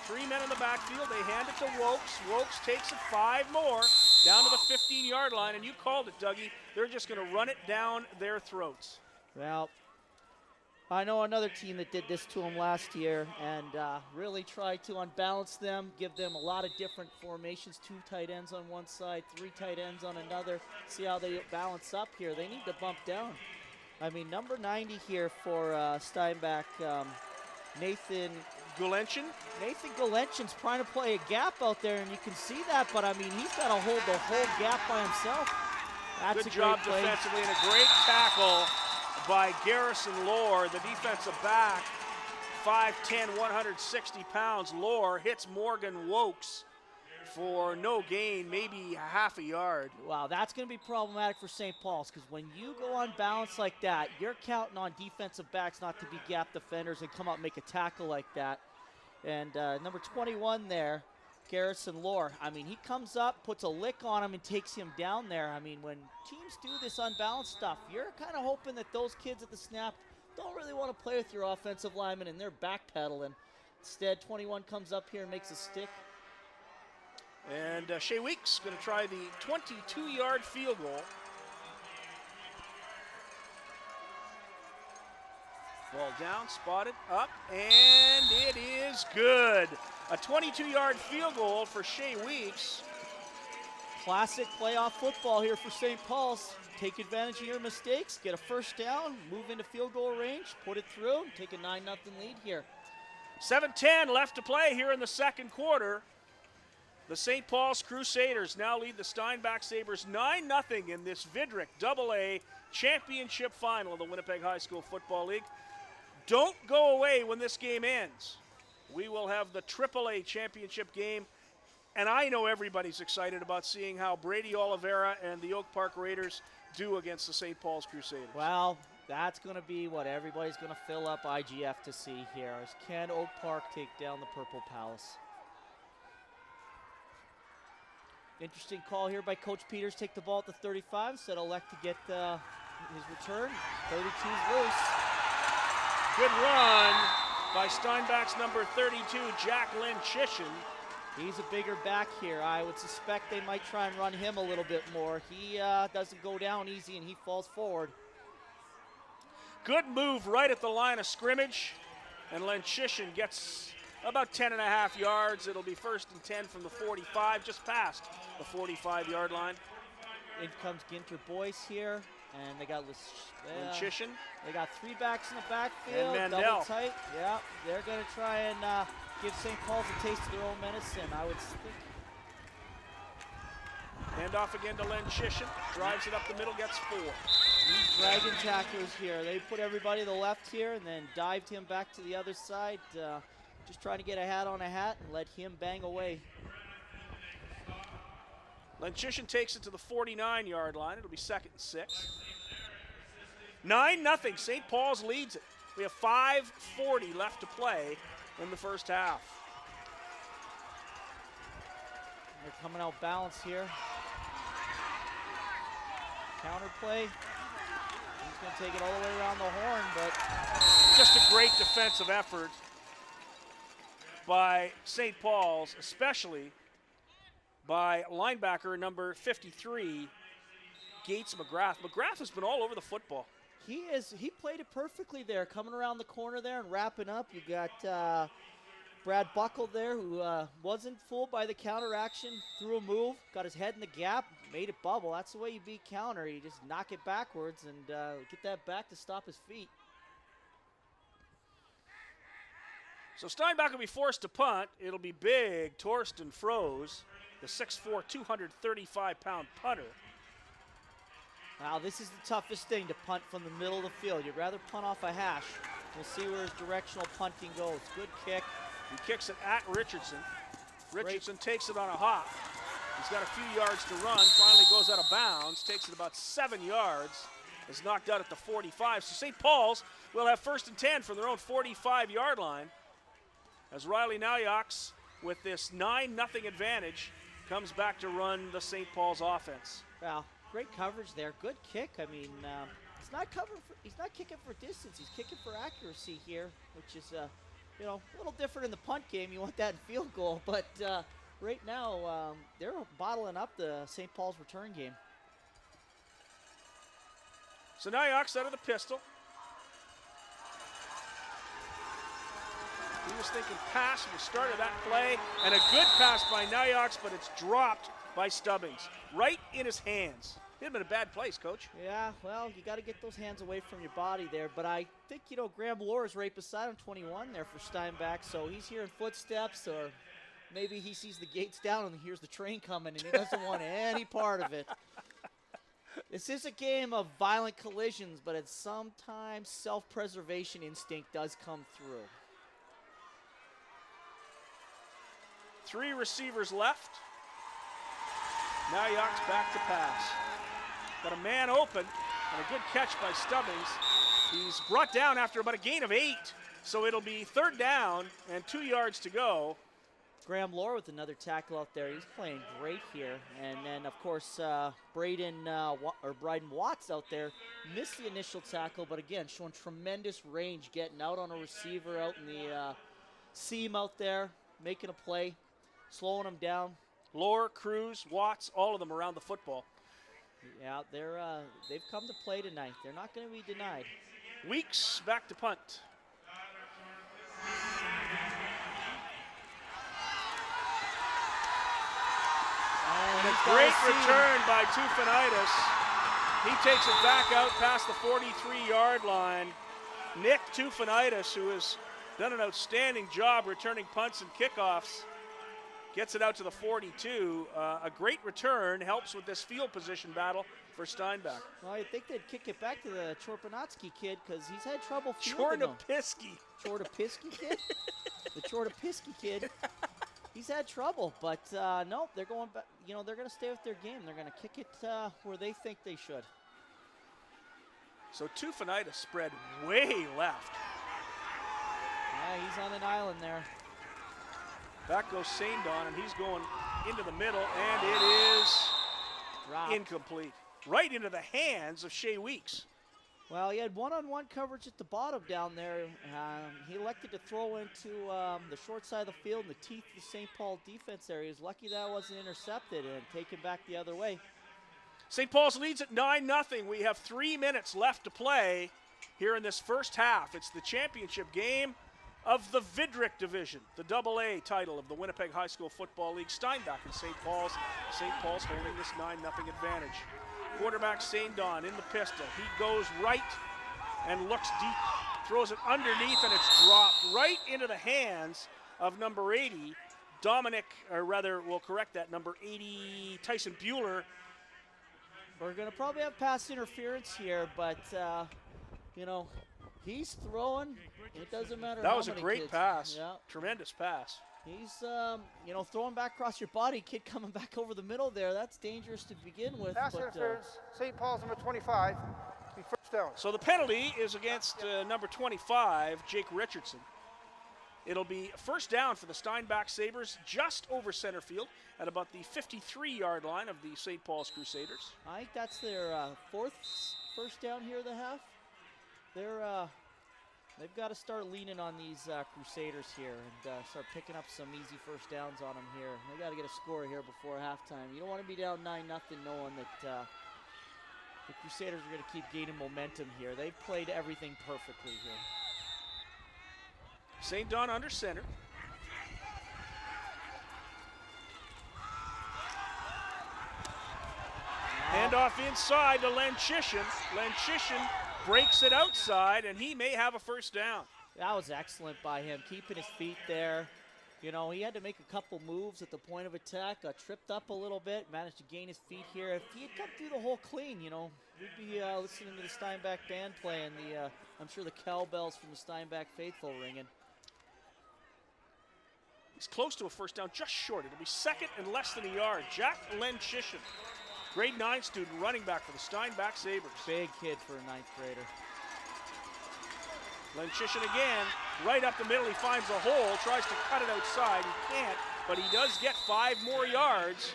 S1: 3 men in the backfield. They hand it to Wokes. Wokes takes it 5 more down to the 15-yard line, and you called it, Dougie. They're just going to run it down their throats.
S2: Well, I know another team that did this to them last year and really tried to unbalance them, give them a lot of different formations, 2 tight ends on one side, 3 tight ends on another. See how they balance up here. They need to bump down. I mean, number 90 here for Steinbach, Nathan Gulenchin's trying to play a gap out there, and you can see that, but I mean, he's got to hold the whole gap by himself. That's
S1: Good
S2: a
S1: job
S2: great play.
S1: defensively, and a great tackle by Garrison Lohr, the defensive back, 5'10", 160 pounds. Lohr hits Morgan Wokes for no gain, maybe half a yard.
S2: Wow, that's going to be problematic for St. Paul's, because when you go unbalanced like that, you're counting on defensive backs not to be gap defenders and come out and make a tackle like that. And number 21 there, Garrison Lohr, I mean, he comes up, puts a lick on him, and takes him down there. I mean, when teams do this unbalanced stuff, you're kind of hoping that those kids at the snap don't really want to play with your offensive linemen, and they're backpedaling. Instead, 21 comes up here and makes a stick.
S1: And Shea Weeks going to try the 22-yard field goal. Ball down, spotted, up, and it is good. A 22-yard field goal for Shea Weeks.
S2: Classic playoff football here for St. Paul's. Take advantage of your mistakes, get a first down, move into field goal range, put it through, take a 9-0 lead here.
S1: 7:10 left to play here in the second quarter. The St. Paul's Crusaders now lead the Steinbach Sabres 9-0 in this Vidruk AA championship final of the Winnipeg High School Football League. Don't go away when this game ends. We will have the AAA championship game, and I know everybody's excited about seeing how Brady Oliveira and the Oak Park Raiders do against the St. Paul's Crusaders.
S2: Well, that's going to be what everybody's going to fill up IGF to see here. As can Oak Park take down the Purple Palace? Interesting call here by Coach Peters. Take the ball at the 35 instead of elect to get his return. 32's loose.
S1: Good run by Steinbach's number 32, Jack Lynn Chisholm.
S2: He's a bigger back here. I would suspect they might try and run him a little bit more. He doesn't go down easy, and he falls forward.
S1: Good move right at the line of scrimmage, and Lynn Chisholm gets about 10.5 yards. It'll be 1st and 10 from the 45, just past the 45-yard line.
S2: In comes Ginter Boyce here, and they got
S1: Lynn Chisholm.
S2: They got 3 backs in the backfield,
S1: And
S2: double
S1: Mandel.
S2: tight. Yeah, they're going to try and give St. Paul's a taste of their own medicine, I would think.
S1: Hand off again to Lynn Chisholm. Drives it up the middle, gets 4.
S2: These dragon tacklers here, they put everybody to the left here and then dived him back to the other side. Just trying to get a hat on a hat and let him bang away.
S1: Lynn Chisholm takes it to the 49-yard line. It'll be 2nd and 6. 9-0. St. Paul's leads it. We have 5:40 left to play in the first half.
S2: They're coming out balanced here. Counter play. He's going to take it all the way around the horn, but
S1: Just a great defensive effort by St. Paul's, especially by linebacker number 53, Gates McGrath. McGrath has been all over the football.
S2: he played it perfectly there, coming around the corner there and wrapping up. You got Brad Buckle there, who wasn't fooled by the counter action, threw a move, got his head in the gap, made it bubble. That's the way you beat counter. You just knock it backwards and get that back to stop his feet.
S1: So Steinbach will be forced to punt. It'll be big Torsten Froese, the 6'4", 235-pound punter.
S2: Wow, this is the toughest thing, to punt from the middle of the field. You'd rather punt off a hash. We'll see where his directional punting goes. Good kick.
S1: He kicks it at Richardson. Richardson takes it on a hop. He's got a few yards to run, finally goes out of bounds, takes it about 7 yards, is knocked out at the 45. So St. Paul's will have 1st and 10 from their own 45-yard line as Riley Nauyaks, with this 9-0 advantage, comes back to run the St. Paul's offense.
S2: Wow, great coverage there. Good kick. I mean, he's not kicking for distance. He's kicking for accuracy here, which is a little different in the punt game. You want that in field goal, but right now they're bottling up the St. Paul's return game.
S1: So Nauyaks out of the pistol. He was thinking pass at the start of that play, and a good pass by Nauyaks, but it's dropped by Stubbings, right in his hands. He'd have been a bad place, Coach.
S2: Yeah, well, you got to get those hands away from your body there, but I think, Graham Lohr is right beside him, 21 there for Steinbach, so he's hearing footsteps, or maybe he sees the gates down and hears the train coming, and he doesn't want any part of it. This is a game of violent collisions, but it's sometimes self-preservation instinct does come through.
S1: 3 receivers left. Nauyaks back to pass. Got a man open, and a good catch by Stubbings. He's brought down after about a gain of 8, so it'll be 3rd down and 2 yards to go.
S2: Graham Lohr with another tackle out there. He's playing great here. And then, of course, Bryden Watts out there missed the initial tackle, but again, showing tremendous range, getting out on a receiver out in the seam out there, making a play, slowing him down.
S1: Lohr, Cruz, Watts, all of them around the football.
S2: Yeah, they've come to play tonight. They're not going to be denied.
S1: Weeks back to punt. And a great return by Tufanitis. He takes it back out past the 43-yard line. Nick Tufanitis, who has done an outstanding job returning punts and kickoffs, gets it out to the 42. A great return helps with this field position battle for Steinbach.
S2: Well, I think they'd kick it back to the Chorpanatsky kid because he's had trouble fielding them. Chortopisky kid? The Chortopisky kid. He's had trouble, but no, they're going back. They're going to stay with their game. They're going to kick it where they think they should.
S1: So Tufanitis spread way left.
S2: Yeah, he's on an island there.
S1: Back goes Saindon, and he's going into the middle, and it is
S2: Dropped.
S1: Incomplete. Right into the hands of Shea Weeks.
S2: Well, he had one-on-one coverage at the bottom down there. He elected to throw into the short side of the field in the teeth of the St. Paul defense there. He was lucky that wasn't intercepted and taken back the other way.
S1: St. Paul's leads at 9-0. We have 3 minutes left to play here in this first half. It's the championship game of the Vidruk division, the AA title of the Winnipeg High School Football League. Steinbach and St. Paul's. St. Paul's holding this 9-0 advantage. Quarterback Saindon in the pistol. He goes right and looks deep. Throws it underneath, and it's dropped right into the hands of number 80, number 80, Tyson Bueller.
S2: We're going to probably have pass interference here, but, he's throwing. It doesn't matter
S1: That
S2: how
S1: was a
S2: many
S1: great
S2: kids.
S1: pass.
S2: Yeah.
S1: Tremendous pass.
S2: He's, throwing back across your body. Kid coming back over the middle there. That's dangerous to begin with.
S4: Pass interference, St. Paul's number 25, be 1st down.
S1: So the penalty is against number 25, Jake Richardson. It'll be first down for the Steinbach Sabres just over center field at about the 53-yard line of the St. Paul's Crusaders.
S2: I think that's their fourth first down here of the half. They've got to start leaning on these Crusaders here and start picking up some easy first downs on them here. They got to get a score here before halftime. You don't want to be down 9-0 knowing that the Crusaders are going to keep gaining momentum here. They've played everything perfectly here.
S1: St. Don under center. Handoff inside to Lenchishin. Lenchishin breaks it outside, and he may have a first down.
S2: That was excellent by him, keeping his feet there. You know, he had to make a couple moves at the point of attack, tripped up a little bit, managed to gain his feet here. If he had come through the hole clean, you know, we'd be listening to the Steinbach band playing I'm sure the cowbells from the Steinbach faithful ringing.
S1: He's close to a first down, just short. It'll be second and less than a yard. Jack Lenchishin, grade 9 student, running back for the Steinbach Sabres.
S2: Big kid for a 9th grader.
S1: Lenchishin again, right up the middle. He finds a hole, tries to cut it outside. He can't, but he does get 5 more yards.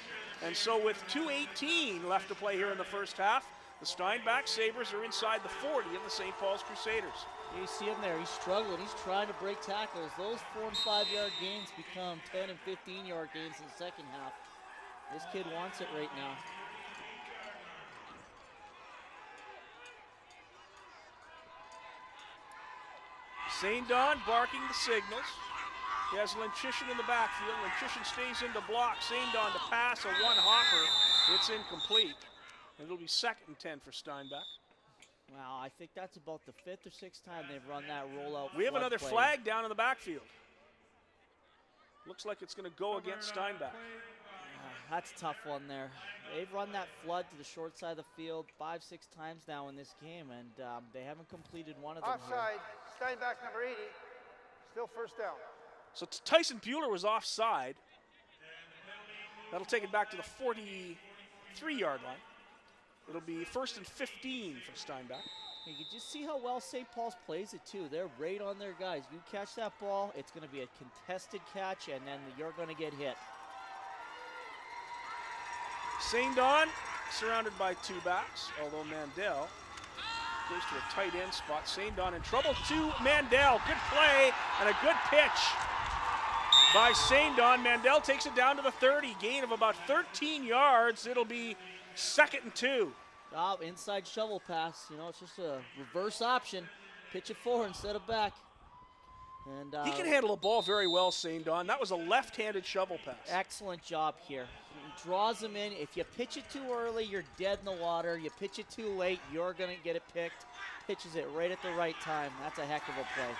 S1: And so with 2:18 left to play here in the first half, the Steinbach Sabres are inside the 40 of the St. Paul's Crusaders.
S2: You see him there, he's struggling, he's trying to break tackles. Those 4- and 5-yard gains become 10- and 15-yard gains in the second half. This kid wants it right now.
S1: St. Don barking the signals. He has Lenchishin in the backfield. Lenchishin stays in to block. St. Don to pass a one-hopper. It's incomplete. And it'll be second and 10 for Steinbach.
S2: Wow, I think that's about the 5th or 6th time they've run that rollout.
S1: We have another
S2: play.
S1: flag down in the backfield. Looks like it's going to go against Steinbach.
S2: That's a tough one there. They've run that flood to the short side of the field 5-6 times now in this game, and they haven't completed one of them
S4: Offside, Steinbach number 80, still first down.
S1: So Tyson Bueller was offside. That'll take it back to the 43-yard line. It'll be first and 15 for Steinbach.
S2: You can just see how well St. Paul's plays it too. They're right on their guys. You catch that ball, it's going to be a contested catch, and then you're going to get hit.
S1: St. Don surrounded by 2 backs, although Mandel goes to a tight end spot. St. Don in trouble. To Mandel. Good play and a good pitch by St. Don. Mandel takes it down to the 30. Gain of about 13 yards. It'll be second and 2.
S2: Oh, inside shovel pass. You know, it's just a reverse option. Pitch it forward instead of back. And
S1: he can handle a ball very well, St. Don. That was a left-handed shovel pass.
S2: Excellent job here. He draws them in. If you pitch it too early, you're dead in the water. You pitch it too late, you're going to get it picked. Pitches it right at the right time. That's a heck of a play.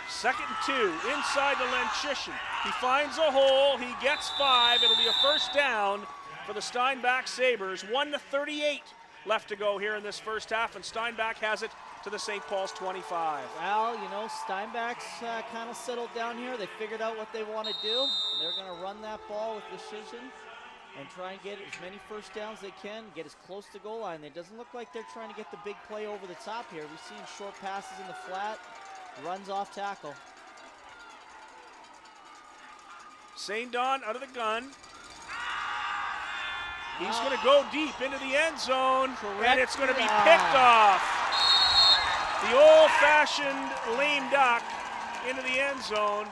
S1: Second and 2, inside the Lenchishin. He finds a hole. He gets 5. It'll be a first down for the Steinbach Sabres. 1:38 left to go here in this first half, and Steinbach has it to the St. Paul's 25.
S2: Well, you know, Steinbach's kind of settled down here. They figured out what they want to do. They're going to run that ball with precision and try and get as many first downs they can, get as close to goal line. It doesn't look like they're trying to get the big play over the top here. We've seen short passes in the flat, runs off tackle.
S1: St. Don out of the gun. He's going to go deep into the end zone, and it's going to be picked off. The old-fashioned lame duck into the end zone,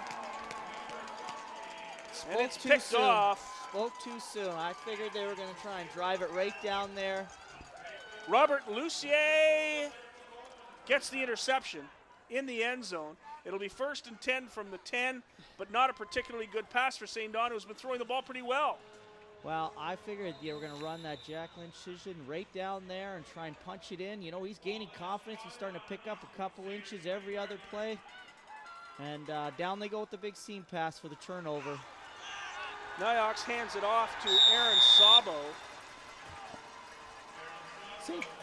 S1: and it's picked off.
S2: Spoke too soon. I figured they were going to try and drive it right down there.
S1: Robert Lucier gets the interception in the end zone. It'll be first and 10 from the 10, but not a particularly good pass for St. Don, who's been throwing the ball pretty well.
S2: Well, I figured they were going to run that Jack Lynch decision right down there and try and punch it in. You know, he's gaining confidence. He's starting to pick up a couple inches every other play. And down they go with the big seam pass for the turnover.
S1: Nyox hands it off to Aaron Sabo.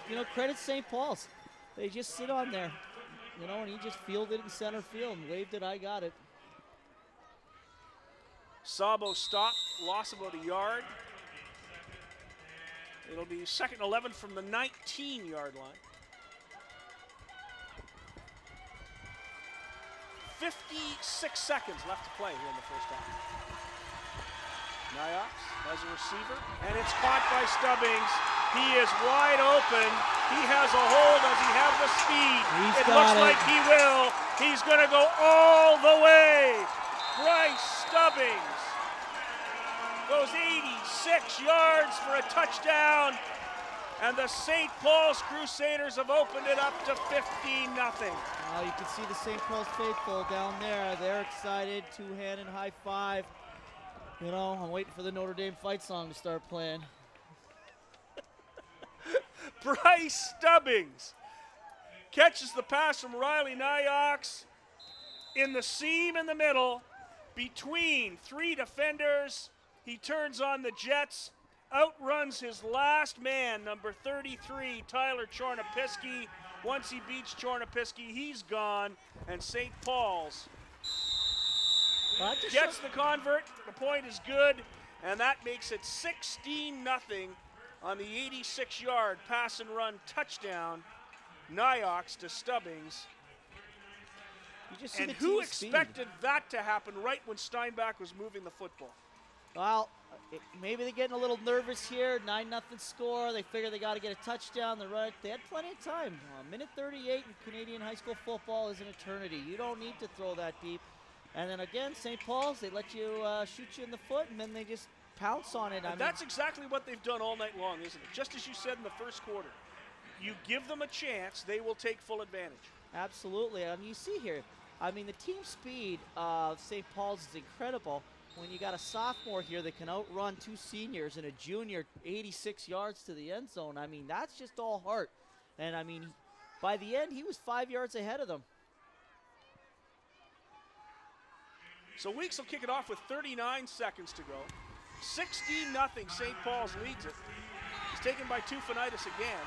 S2: You know, credit St. Paul's. They just sit on there, you know, and he just fielded it in center field and waved it, I got it.
S1: Sabo stopped, lost about a yard. It'll be second and 11 from the 19-yard line. 56 seconds left to play here in the first half. Nyox has a receiver, and it's caught by Stubbings. He is wide open. He has a hole. Does he have the speed? It looks like he will. He's going to go all the way. Bryce Stubbings goes 86 yards for a touchdown, and the St. Paul's Crusaders have opened it up to 15-0.
S2: You can see the St. Paul's faithful down there. They're excited, two-hand and high five. You know, I'm waiting for the Notre Dame fight song to start playing.
S1: Bryce Stubbings catches the pass from Riley Nyox in the seam in the middle between three defenders. He turns on the Jets, outruns his last man, number 33, Tyler Chornopiski. Once he beats Chornopiski, he's gone, and St. Paul's gets the convert. The point is good, and that makes it 16-0 on the 86-yard pass and run touchdown. Nyox to Stubbings.
S2: And
S1: who expected that to happen right when Steinbach was moving the football?
S2: Well, maybe they're getting a little nervous here. 9-0 score. They figure they got to get a touchdown. They had plenty of time. Minute 38 in Canadian high school football is an eternity. You don't need to throw that deep. And then again, St. Paul's, they let you shoot you in the foot, and then they just pounce on it.
S1: That's exactly what they've done all night long, isn't it? Just as you said in the first quarter. You give them a chance, they will take full advantage.
S2: Absolutely. And you see here, I mean, the team speed of St. Paul's is incredible. When you got a sophomore here that can outrun two seniors and a junior 86 yards to the end zone, I mean, that's just all heart. And, I mean, by the end, he was 5 yards ahead of them.
S1: So Weeks will kick it off with 39 seconds to go. 16-0, St. Paul's leads it. He's taken by Tufanitis again.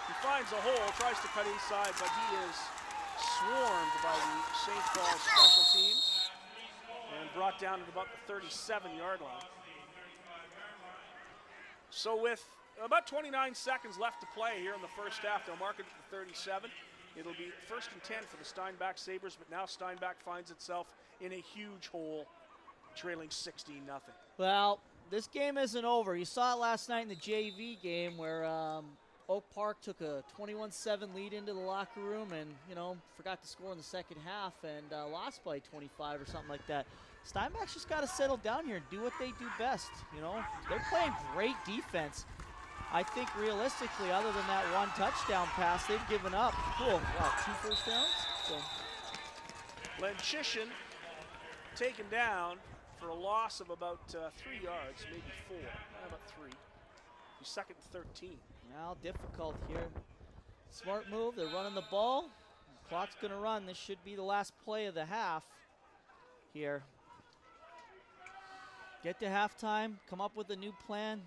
S1: He finds a hole, tries to cut inside, but he is swarmed by the St. Paul special teams and brought down at about the 37-yard line. So with about 29 seconds left to play here in the first half, they'll mark it at the 37. It'll be 1st and 10 for the Steinbach Sabres, but now Steinbach finds itself in a huge hole, trailing 16-0.
S2: Well, this game isn't over. You saw it last night in the JV game where Oak Park took a 21-7 lead into the locker room and, you know, forgot to score in the second half and lost by 25 or something like that. Steinbach's just got to settle down here and do what they do best, you know. They're playing great defense. I think realistically, other than that one touchdown pass, they've given up. Cool. Wow, 2 first downs? So.
S1: Lenchishin taken down for a loss of about 3 yards, maybe 4. About 3. He's 2nd and 13.
S2: Now difficult here. Smart move. They're running the ball. The clock's going to run. This should be the last play of the half here. Get to halftime. Come up with a new plan.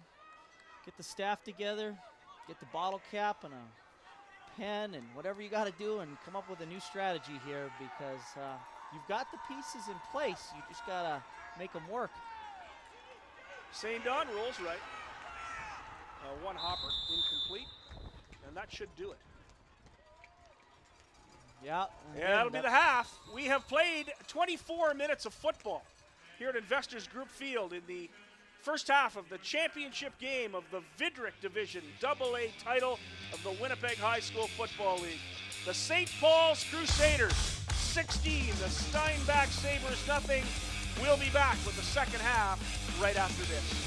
S2: Get the staff together. Get the bottle cap and a pen and whatever you got to do and come up with a new strategy here because you've got the pieces in place. You just got to make them work.
S1: St. Don rolls right. One hopper, incomplete, and that should do it.
S2: Yeah.
S1: That'll be the half. We have played 24 minutes of football here at Investors Group Field in the first half of the championship game of the Vidruk Division AA title of the Winnipeg High School Football League. The St. Paul's Crusaders 16, the Steinbach Sabres nothing. We'll be back with the second half right after this.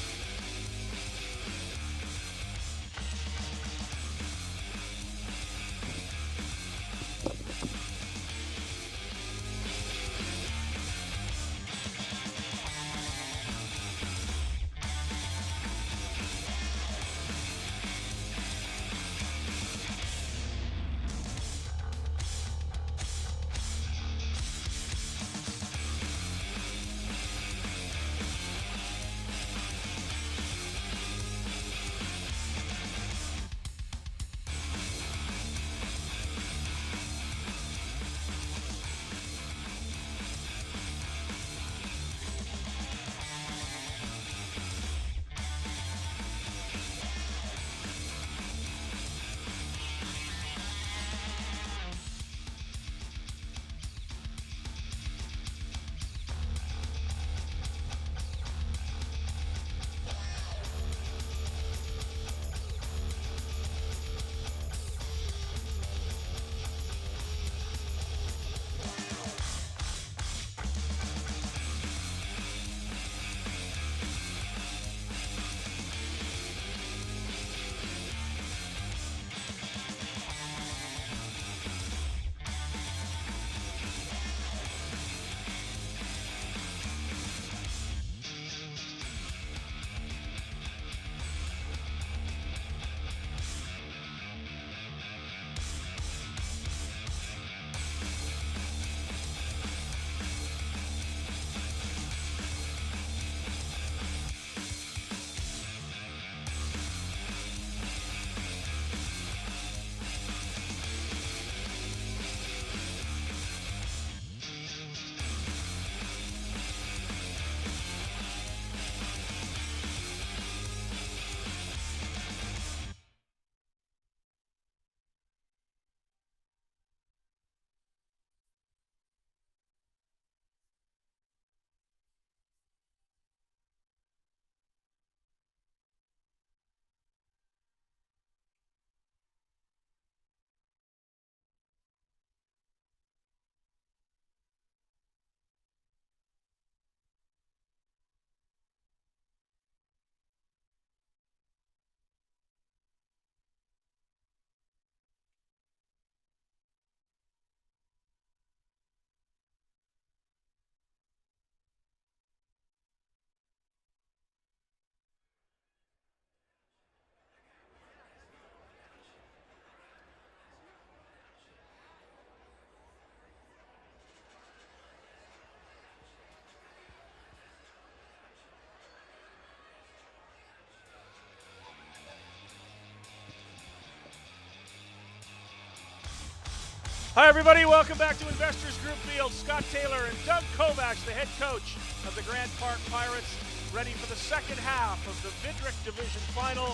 S1: Hi, everybody. Welcome back to Investors Group Field. Scott Taylor and Doug Kovacs, the head coach of the Grant Park Pirates, ready for the second half of the Vidruk Division Final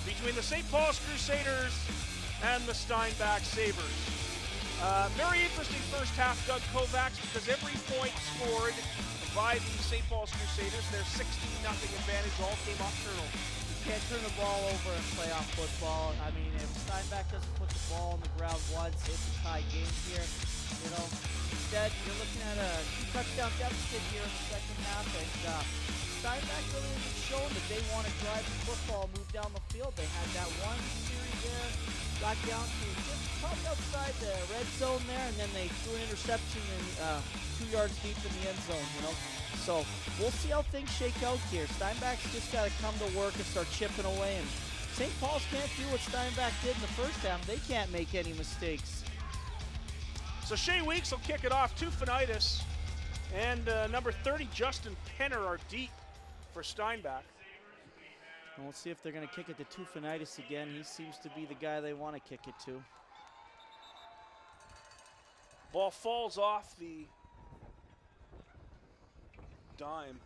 S1: between the St. Paul's Crusaders and the Steinbach Sabres. Very interesting first half, Doug Kovacs, because every point scored by the St. Paul's Crusaders, their 16-0 advantage, all came off turnovers.
S2: Can't turn the ball over in playoff football. I mean, if Steinbach doesn't put the ball on the ground once, it's a tie game here. You know, instead, you're looking at a 2-touchdown deficit here in the second half, and Steinbach really isn't shown that they want to drive the football, move down the field. They had that one series there, got down to just probably outside the red zone there, and then they threw an interception and 2 yards deep in the end zone, you know. So we'll see how things shake out here. Steinbach's just got to come to work and start chipping away. And St. Paul's can't do what Steinbach did in the first half. They can't make any mistakes.
S1: So Shea Weeks will kick it off. Tufanitis and number 30, Justin Penner, are deep for Steinbach.
S2: And we'll see if they're going to kick it to Tufanitis again. He seems to be the guy they want to kick it to.
S1: Ball falls off the dime.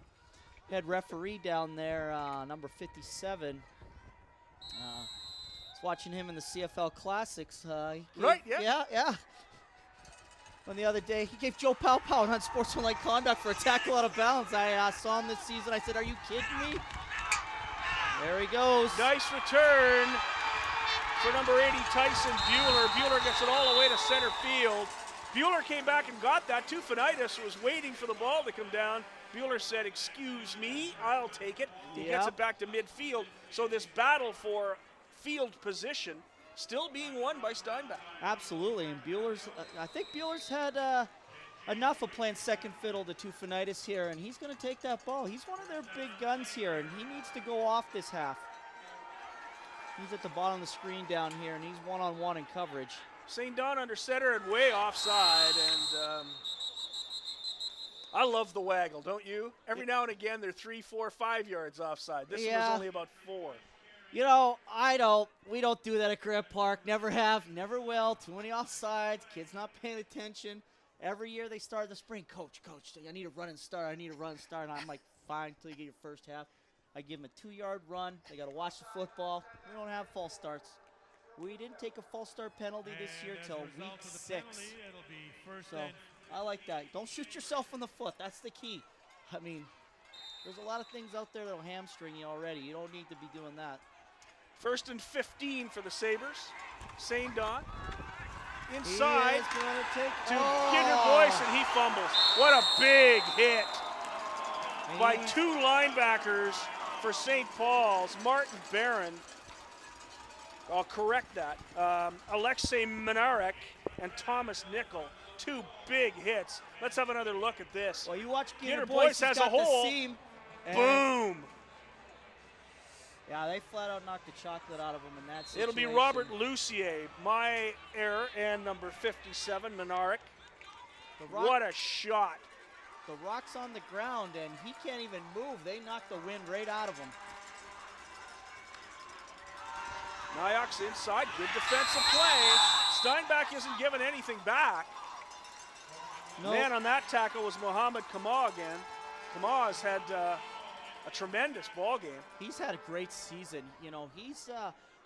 S2: Head referee down there, number 57. Was watching him in the CFL Classics.
S1: Right, yeah.
S2: Yeah. On the other day, he gave Joe Pow an unsportsmanlike conduct for a tackle out of bounds. I saw him this season. I said, "Are you kidding me?" There he goes.
S1: Nice return for number 80, Tyson Bueller. Bueller gets it all the way to center field. Bueller came back and got that. Tufanitis was waiting for the ball to come down. Bueller said, "Excuse me, I'll take it." He gets it back to midfield. So this battle for field position still being won by Steinbach.
S2: Absolutely, and Bueller's, I think Bueller's had enough of playing second fiddle to Tufanitis here, and he's going to take that ball. He's one of their big guns here, and he needs to go off this half. He's at the bottom of the screen down here, and he's one-on-one in coverage.
S1: St. Don under center and way offside, and I love the waggle, don't you? Every now and again, they're 3, 4, 5 yards offside. This one was only about 4.
S2: You know, I don't. We don't do that at Grant Park. Never have, never will. Too many offsides. Kids not paying attention. Every year they start the spring. Coach, I need a run and start. And I'm like, fine, until you get your first half. I give them a 2-yard run. They got to watch the football. We don't have false starts. We didn't take a false start penalty this year till week 6. So I like that. Don't shoot yourself in the foot. That's the key. I mean, there's a lot of things out there that will hamstring you already. You don't need to be doing that.
S1: 1st and 15 for the Sabres. St. Don inside to Gideon Boyce, and he fumbles. What a big hit by 2 linebackers for St. Paul's. Martin Barron, I'll correct that, Alexei Minarek and Thomas Nickel. 2 big hits. Let's have another look at this.
S2: Well, you watch
S1: Gideon Boyce has a hole. Boom.
S2: Yeah, they flat out knocked the chocolate out of him in that situation.
S1: It'll be Robert Lucier, my error, and number 57, Minarek. What a shot.
S2: The rock's on the ground, and he can't even move. They knocked the wind right out of him.
S1: Nyox inside, good defensive play. Steinbach isn't giving anything back.
S2: Nope.
S1: Man on that tackle was Mohamed Kama again. Kama has had a tremendous ball game.
S2: He's had a great season. You know, he's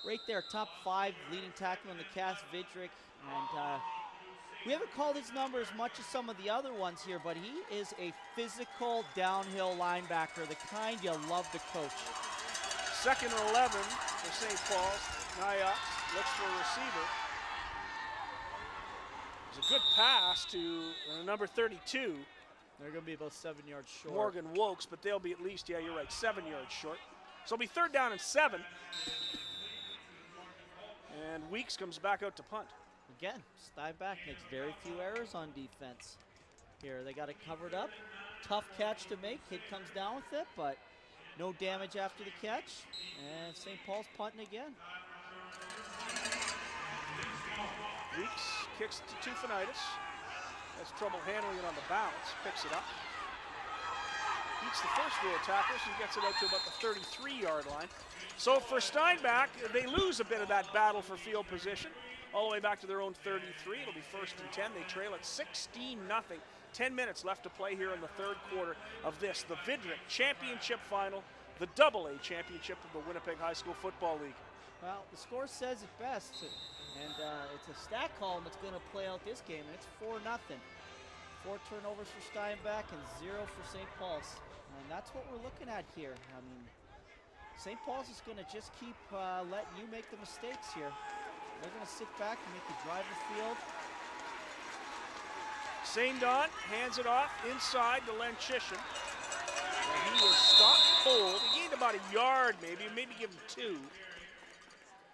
S2: right there, top 5 leading tackle in the cast, Vidruk. And we haven't called his number as much as some of the other ones here, but he is a physical downhill linebacker, the kind you love to coach.
S1: 2nd and 11 for St. Paul's. Nyox looks for a receiver. It's a good pass to number 32.
S2: They're going to be about 7 yards short.
S1: Morgan Wilkes, but they'll be at least, yeah, you're right, 7 yards short. So it'll be 3rd down and 7. And Weeks comes back out to punt.
S2: Again, Steinbach makes very few errors on defense. Here, they got it covered up. Tough catch to make. Kid comes down with it, but no damage after the catch. And St. Paul's punting again.
S1: Weeks kicks to Tufanitis. Has trouble handling it on the bounce. Picks it up. Beats the first row of tacklers and gets it out to about the 33-yard line. So for Steinbach, they lose a bit of that battle for field position. all the way back to their own 33. It'll be 1st and 10. They trail at 16-0. 10 minutes left to play here in the third quarter of this, the Vidruk Championship Final, the AA Championship of the Winnipeg High School Football League.
S2: Well, the score says it best, and it's a stat column that's going to play out this game, and it's 4-0. 4 turnovers for Steinbach and 0 for St. Paul's, and that's what we're looking at here. I mean, St. Paul's is going to just keep letting you make the mistakes here. They're going to sit back and make you drive the field.
S1: St. Don hands it off inside to Len Chisholm. And he was stopped cold. He gained about a yard, maybe give him 2.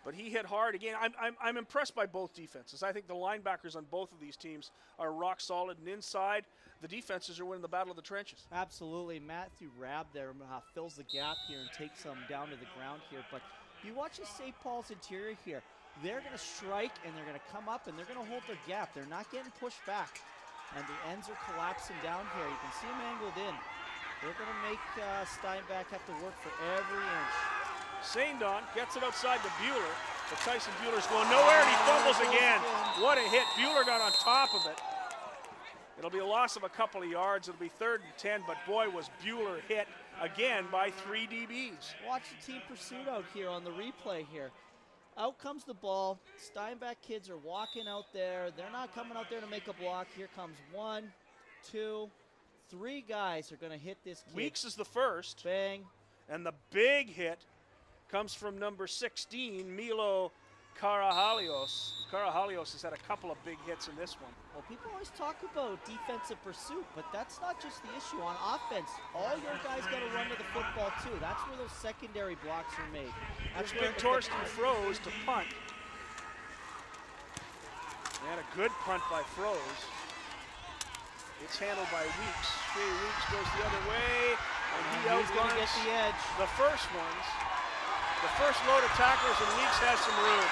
S1: But he hit hard again. I'm impressed by both defenses. I think the linebackers on both of these teams are rock solid, and inside, the defenses are winning the battle of the trenches.
S2: Absolutely. Matthew Rabb there fills the gap here and takes them down to the ground here. But you watch the St. Paul's interior here. They're going to strike, and they're going to come up, and they're going to hold their gap. They're not getting pushed back. And the ends are collapsing down here. You can see them angled in. They're going to make Steinbach have to work for every inch.
S1: St. Don gets it outside to Bueller, but Tyson Bueller's going nowhere, and he fumbles again. What a hit. Bueller got on top of it. It'll be a loss of a couple of yards. It'll be 3rd and 10, but boy, was Bueller hit again by 3 DBs.
S2: Watch the team pursuit out here on the replay here. Out comes the ball. Steinbach kids are walking out there. They're not coming out there to make a block. Here comes 1, 2, 3 guys are going to hit this kid.
S1: Weeks is the first.
S2: Bang.
S1: And the big hit comes from number 16, Milo Karahalios. Karahalios has had a couple of big hits in this one.
S2: Well, people always talk about defensive pursuit, but that's not just the issue. On offense, all your guys got to run to the football too. That's where those secondary blocks are made. That's
S1: There's big Torsten Froze to punt. They had a good punt by Froze. It's handled by Weeks. Shea Weeks goes the other way, and he
S2: he's going to
S1: outruns
S2: get the edge.
S1: the first ones. The first load of tacklers, and Weeks has some room.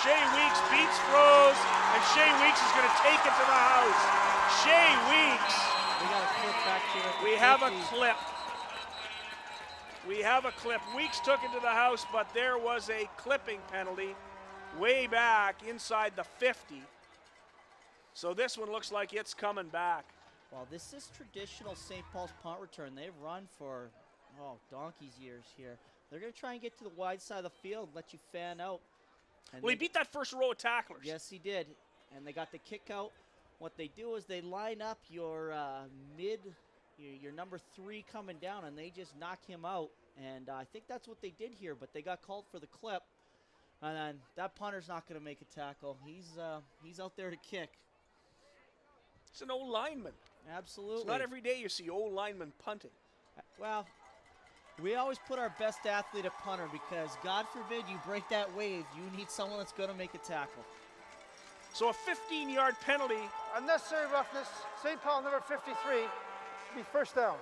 S1: Shea Weeks beats Froze, and Shea Weeks is going to take it to the house. Shea Weeks.
S2: We got a clip back here.
S1: We have a clip. We have a clip. Weeks took it to the house, but there was a clipping penalty way back inside the 50. So this one looks like it's coming back.
S2: Well, this is traditional St. Paul's punt return. They've run for, donkey's years here. They're going to try and get to the wide side of the field, let you fan out. And
S1: Well, he beat that first row of tacklers.
S2: Yes, he did. And they got the kick out. What they do is they line up your your number 3 coming down, and they just knock him out. And I think that's what they did here, but they got called for the clip. And then that punter's not going to make a tackle. He's out there to kick.
S1: It's an old lineman.
S2: Absolutely.
S1: It's not every day you see old linemen punting.
S2: Well, we always put our best athlete at punter because God forbid you break that wave, you need someone that's going to make a tackle.
S1: So a 15-yard penalty.
S4: Unnecessary roughness. St. Paul number 53. Be first down.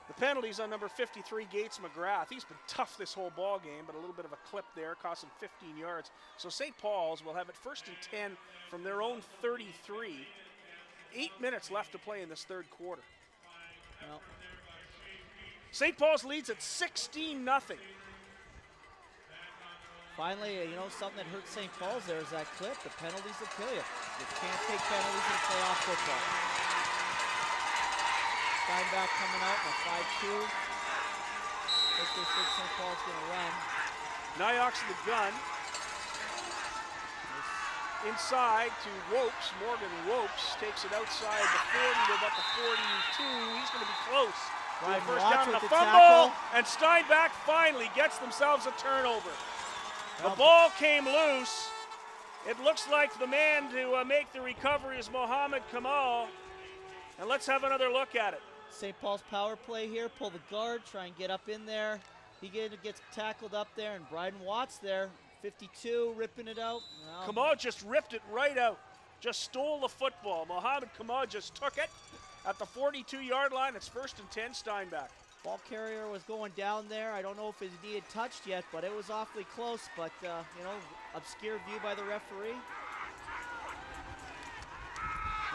S1: The penalty's on number 53, Gates McGrath. He's been tough this whole ball game, but a little bit of a clip there cost him 15 yards. So St. Paul's will have it 1st and 10 from their own 33. 8 minutes left to play in this third quarter.
S2: Well,
S1: St. Paul's leads at 16-0.
S2: finally, something that hurts St. Paul's there is that clip. The penalties will kill you. You can't take penalties in playoff football. Steinbach coming out in a 5-2. Looks like St. Paul's going to run.
S1: Nyox in the gun. Inside to Wopes. Morgan Wopes takes it outside the 40 to about the 42. He's going to be close.
S2: Ryan
S1: First
S2: Watts
S1: down,
S2: with
S1: the
S2: the
S1: fumble,
S2: tackle.
S1: and Steinbach finally gets themselves a turnover. The
S2: Well,
S1: ball came loose. It looks like the man to make the recovery is Mohammed Kamal. And let's have another look at it.
S2: St. Paul's power play here. Pull the guard, try and get up in there. He gets tackled up there, and Bryden Watts there, 52, ripping it out. Well,
S1: Kamal just ripped it right out. Just stole the football. Mohammed Kamal just took it at the 42-yard line. It's 1st and 10, Steinbach.
S2: ball carrier was going down there. I don't know if his knee had touched yet, but it was awfully close. But, obscure view by the referee.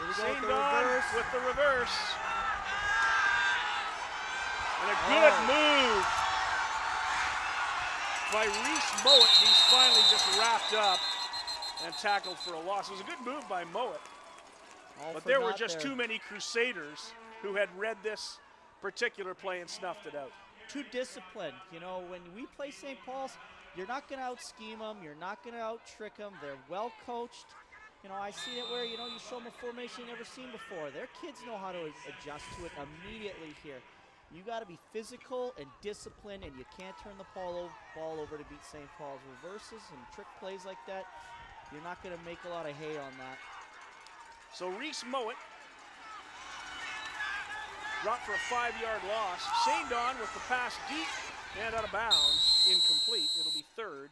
S2: Here we go with
S1: St.
S2: the
S1: Don
S2: reverse.
S1: with the reverse. And a good move by Reese Mowat. He's finally just wrapped up. and tackled for a loss. It was a good move by Mowat.
S2: All
S1: But
S2: for
S1: there were
S2: naught
S1: just
S2: there.
S1: too many Crusaders who had read this particular play and snuffed it out.
S2: Too disciplined. You know, when we play St. Paul's, you're not going to out-scheme them. You're not going to out-trick them. They're well-coached. You know, I seen it where, you know, you show them a formation you've never seen before. Their kids know how to adjust to it immediately here. You got to be physical and disciplined, and you can't turn the ball over to beat St. Paul's. Reverses and trick plays like that, you're not going to make a lot of hay on that.
S1: So Reese Mowat dropped for a 5-yard loss. St. Don with the pass deep and out of bounds, incomplete. It'll be 3rd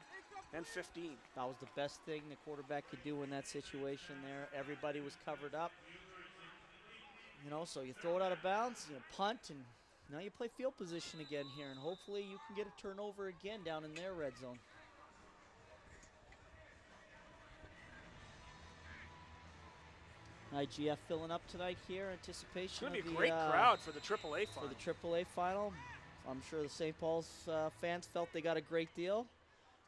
S1: and 15.
S2: That was the best thing the quarterback could do in that situation there. Everybody was covered up. You know, so you throw it out of bounds, you know, punt, and now you play field position again here, and hopefully you can get a turnover again down in their red zone. IGF filling up tonight here. Anticipation
S1: It's going to
S2: of
S1: be a
S2: the,
S1: great crowd for the AAA
S2: for
S1: final.
S2: the AAA final. I'm sure the St. Paul's fans felt they got a great deal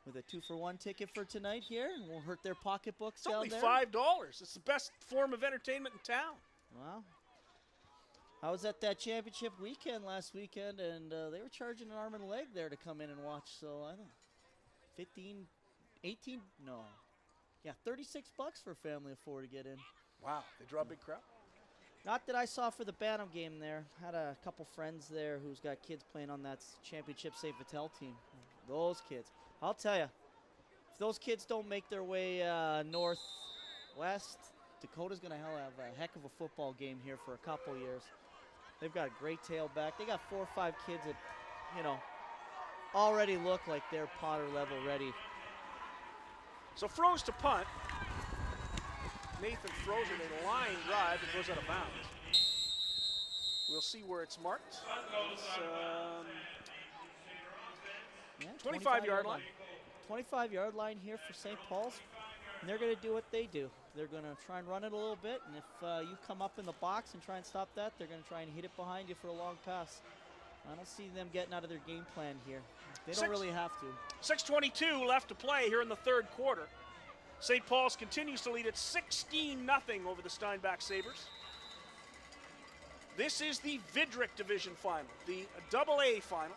S2: with a 2-for-1 ticket for tonight here, and won't hurt their pocketbooks
S1: It's
S2: down
S1: only
S2: there.
S1: $5. It's the best form of entertainment in town.
S2: Wow. I was at that championship weekend last weekend, and they were charging an arm and a leg there to come in and watch. So I don't know, 15, 18, no. Yeah, $36 for a family of 4 to get in.
S1: Wow, they draw a big crowd.
S2: Not that I saw for the Bantam game there. Had a couple friends there who's got kids playing on that championship St. Vital team. Those kids. I'll tell you, if those kids don't make their way northwest, Dakota's going to have a heck of a football game here for a couple years. They've got a great tailback. They got 4 or 5 kids that, you know, already look like they're Potter level ready.
S1: So Froze to punt. Nathan Froze with a line drive that goes out of bounds. We'll see where it's marked. It's 25-yard line.
S2: 25-yard line here for St. Paul's. And they're going to do what they do. They're going to try and run it a little bit, and if you come up in the box and try and stop that, they're going to try and hit it behind you for a long pass. I don't see them getting out of their game plan here. They don't really have to.
S1: 6:22 left to play here in the 3rd quarter. St. Paul's continues to lead at 16-0 over the Steinbach Sabres. This is the Vidruk Division final, the AA final,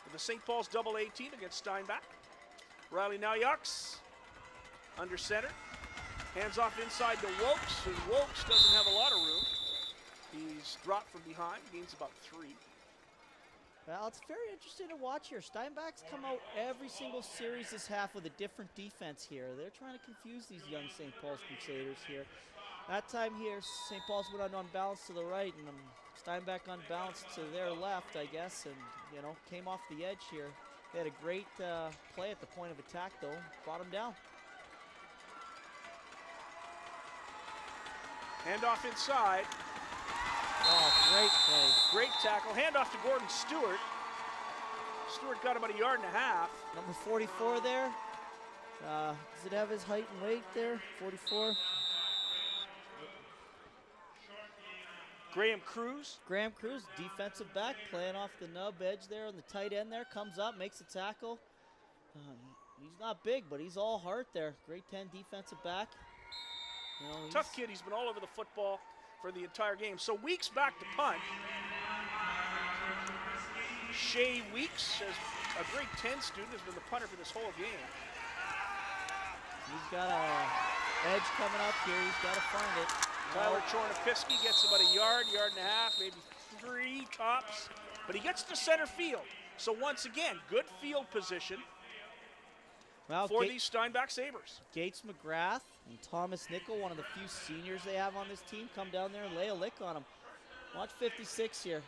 S1: with the St. Paul's AA team against Steinbach. Riley Nauyaks under center. Hands off inside to Wokes, and Wokes doesn't have a lot of room. He's dropped from behind, gains about 3.
S2: Well, it's very interesting to watch here. Steinbach's come out every single series this half with a different defense here. They're trying to confuse these young St. Paul's Crusaders here. That time here, St. Paul's went on balance to the right, and Steinbach unbalanced to their left, I guess, and, you know, came off the edge here. They had a great play at the point of attack, though. Brought him down.
S1: Handoff inside.
S2: Oh, great play.
S1: Great tackle. Handoff to Gordon Stewart. Stewart got about 1.5 yards.
S2: Number 44 there. Does it have his height and weight there? 44.
S1: Graham Cruz.
S2: Graham Cruz, defensive back, playing off the nub edge there on the tight end there. Comes up, makes a tackle. He's not big, but he's all heart there. Grade 10 defensive back. You know,
S1: Tough kid. He's been all over the football for the entire game. So Weeks back to punt. Shea Weeks, as a grade 10 student, has been the punter for this whole game.
S2: He's got a edge coming up here. He's got to find it.
S1: Tyler Chornopiski gets about 1 yard, 1.5 yards, maybe 3 tops. But he gets to center field. So once again, good field position for these Steinbach Sabres.
S2: Gates McGrath and Thomas Nickel, one of the few seniors they have on this team, come down there and lay a lick on him. Watch 56 here.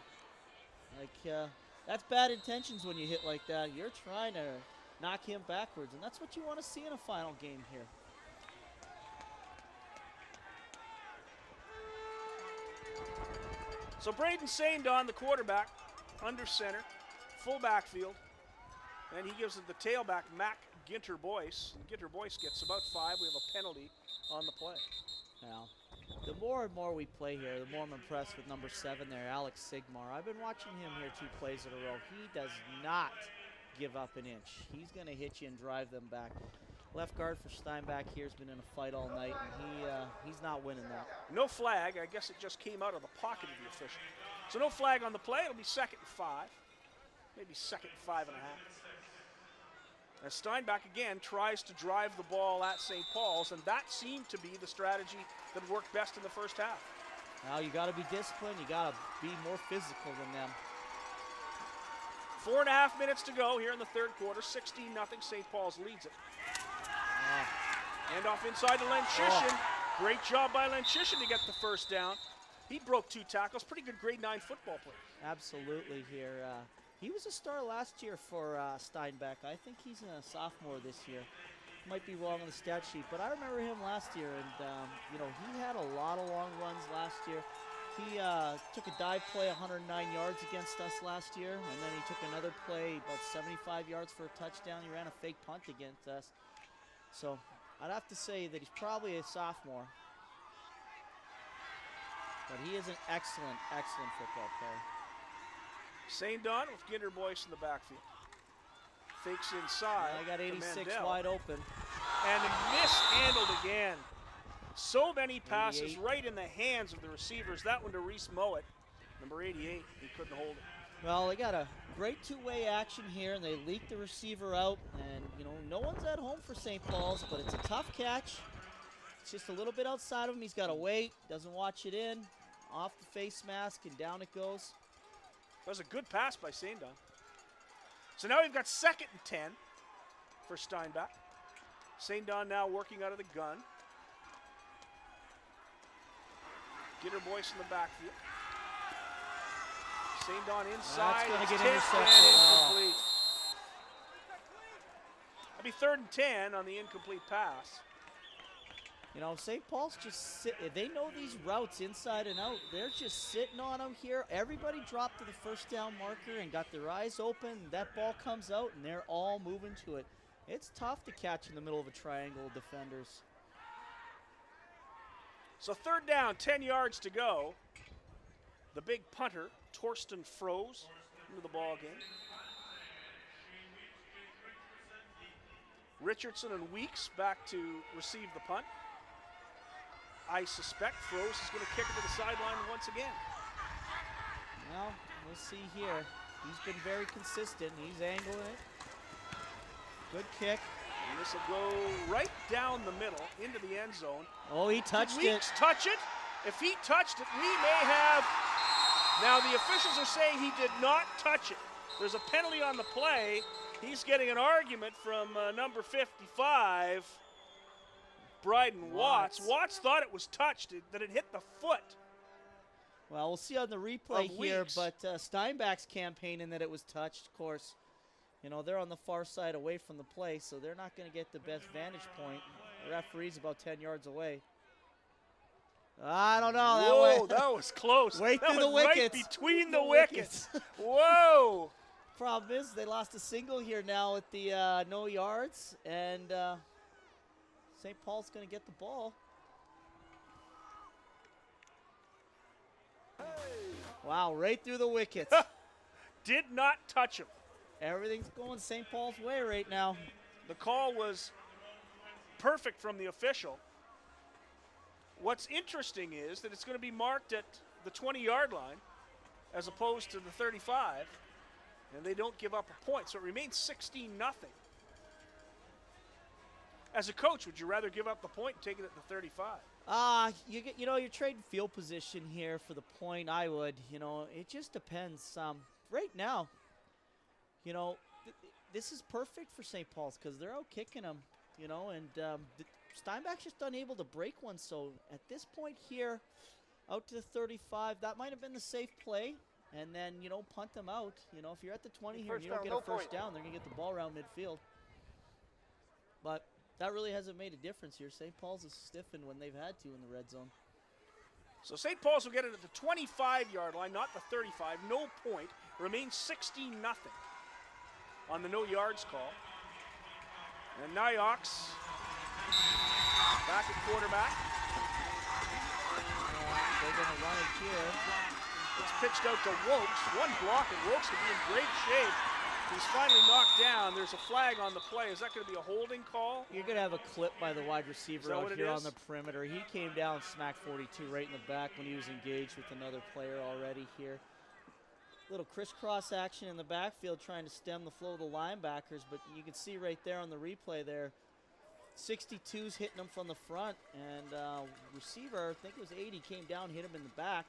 S2: Like, that's bad intentions when you hit like that. You're trying to knock him backwards, and that's what you want to see in a final game here.
S1: So Braden Saindon, the quarterback, under center, full backfield. And he gives it the tailback, Mac Ginter Boyce. And Ginter Boyce gets about 5. We have a penalty on the play.
S2: Now, the more and more we play here, the more I'm impressed with number 7 there, Alex Sigmar. I've been watching him here 2 plays in a row. He does not give up an inch. He's going to hit you and drive them back. Left guard for Steinbach here has been in a fight all night, and he's not winning that.
S1: No flag. I guess it just came out of the pocket of the official. So no flag on the play. It'll be 2nd and 5. Maybe 2nd and 5.5. As Steinbach again tries to drive the ball at St. Paul's, and that seemed to be the strategy that worked best in the first half.
S2: Now you got to be disciplined. You got to be more physical than them.
S1: 4.5 minutes to go here in the third quarter. 16-0. St. Paul's leads it. Hand off inside to Lenchishin. Great job by Lenchishin to get the first down. He broke 2 tackles. Pretty good grade 9 football player.
S2: Absolutely here. He was a star last year for Steinbach. I think he's a sophomore this year. Might be wrong on the stat sheet, but I remember him last year, and he had a lot of long runs last year. He took a dive play 109 yards against us last year, and then he took another play about 75 yards for a touchdown. He ran a fake punt against us. So I'd have to say that he's probably a sophomore. But he is an excellent, excellent football player.
S1: St. Don with Ginder Boyce in the backfield. Fakes inside.
S2: I got 86
S1: Mandel.
S2: wide open.
S1: And mishandled again. So many passes
S2: 88.
S1: right in the hands of the receivers. That one to Reese Mowat, number 88. He couldn't hold it.
S2: Well, they got a great two-way action here, and they leak the receiver out. And, no one's at home for St. Paul's, but it's a tough catch. It's just a little bit outside of him. He's got to wait. Doesn't watch it in. Off the face mask, and down it goes.
S1: That was a good pass by St. Don. So now we've got 2nd and 10 for Steinbach. St. Don now working out of the gun. Gitter Boyce in the backfield. St. Don inside.
S2: That's going to get
S1: tipped
S2: intercepted.
S1: and incomplete. That'd be 3rd and 10 on the incomplete pass.
S2: St. Paul's just they know these routes inside and out. They're just sitting on them here. Everybody dropped to the first down marker and got their eyes open. That ball comes out, and they're all moving to it. It's tough to catch in the middle of a triangle of defenders.
S1: So 3rd down, 10 yards to go. The big punter, Torsten Froese, into the ball game. Richardson and Weeks back to receive the punt. I suspect Froese is going to kick it to the sideline once again.
S2: Well, we'll see here. He's been very consistent. He's angling it. Good kick.
S1: And this will go right down the middle into the end zone.
S2: Oh, he touched
S1: Did Weeks touch it? If he touched it, we may have. Now the officials are saying he did not touch it. There's a penalty on the play. He's getting an argument from number 55, Bryden Watts. Watts thought it was touched, that it hit the foot.
S2: Well, we'll see on the replay
S1: Of
S2: here,
S1: Weeks.
S2: but Steinbach's campaigning that it was touched. Of course, they're on the far side away from the play, so they're not going to get the best vantage point. The referee's about 10 yards away. I don't know.
S1: Whoa, that was close.
S2: Right
S1: that
S2: through the
S1: was right
S2: wickets.
S1: between the wickets. Whoa.
S2: Problem is, they lost a single here now at the no yards, and St. Paul's going to get the ball. Wow, right through the wickets.
S1: Did not touch him.
S2: Everything's going St. Paul's way right now.
S1: The call was perfect from the official. What's interesting is that it's going to be marked at the 20-yard line as opposed to the 35, and they don't give up a point, so it remains 16-0. As a coach, would you rather give up the point and take it at the 35?
S2: You're trading field position here for the point. I would. It just depends. Right now, this is perfect for St. Paul's because they're out kicking them, and Steinbach's just unable to break one. So at this point here, out to the 35, that might have been the safe play, and then, punt them out. If you're at the 20 here and you don't get a first down, they're going to get the ball around midfield. But that really hasn't made a difference here. St. Paul's has stiffened when they've had to in the red zone.
S1: So St. Paul's will get it at the 25-yard line, not the 35. No point. Remains 16-0 on the no yards call. And Nyox back at quarterback.
S2: They're going to run it here.
S1: It's pitched out to Wokes. One block, and Wokes will be in great shape. He's finally knocked down. There's a flag on the play. Is that going to be a holding call?
S2: You're going to have a clip by the wide receiver out here on
S1: is?
S2: the perimeter. He came down, smacked 42 right in the back when he was engaged with another player already here. Little crisscross action in the backfield trying to stem the flow of the linebackers, but you can see right there on the replay there, 62's hitting him from the front, and receiver, I think it was 80, came down, hit him in the back.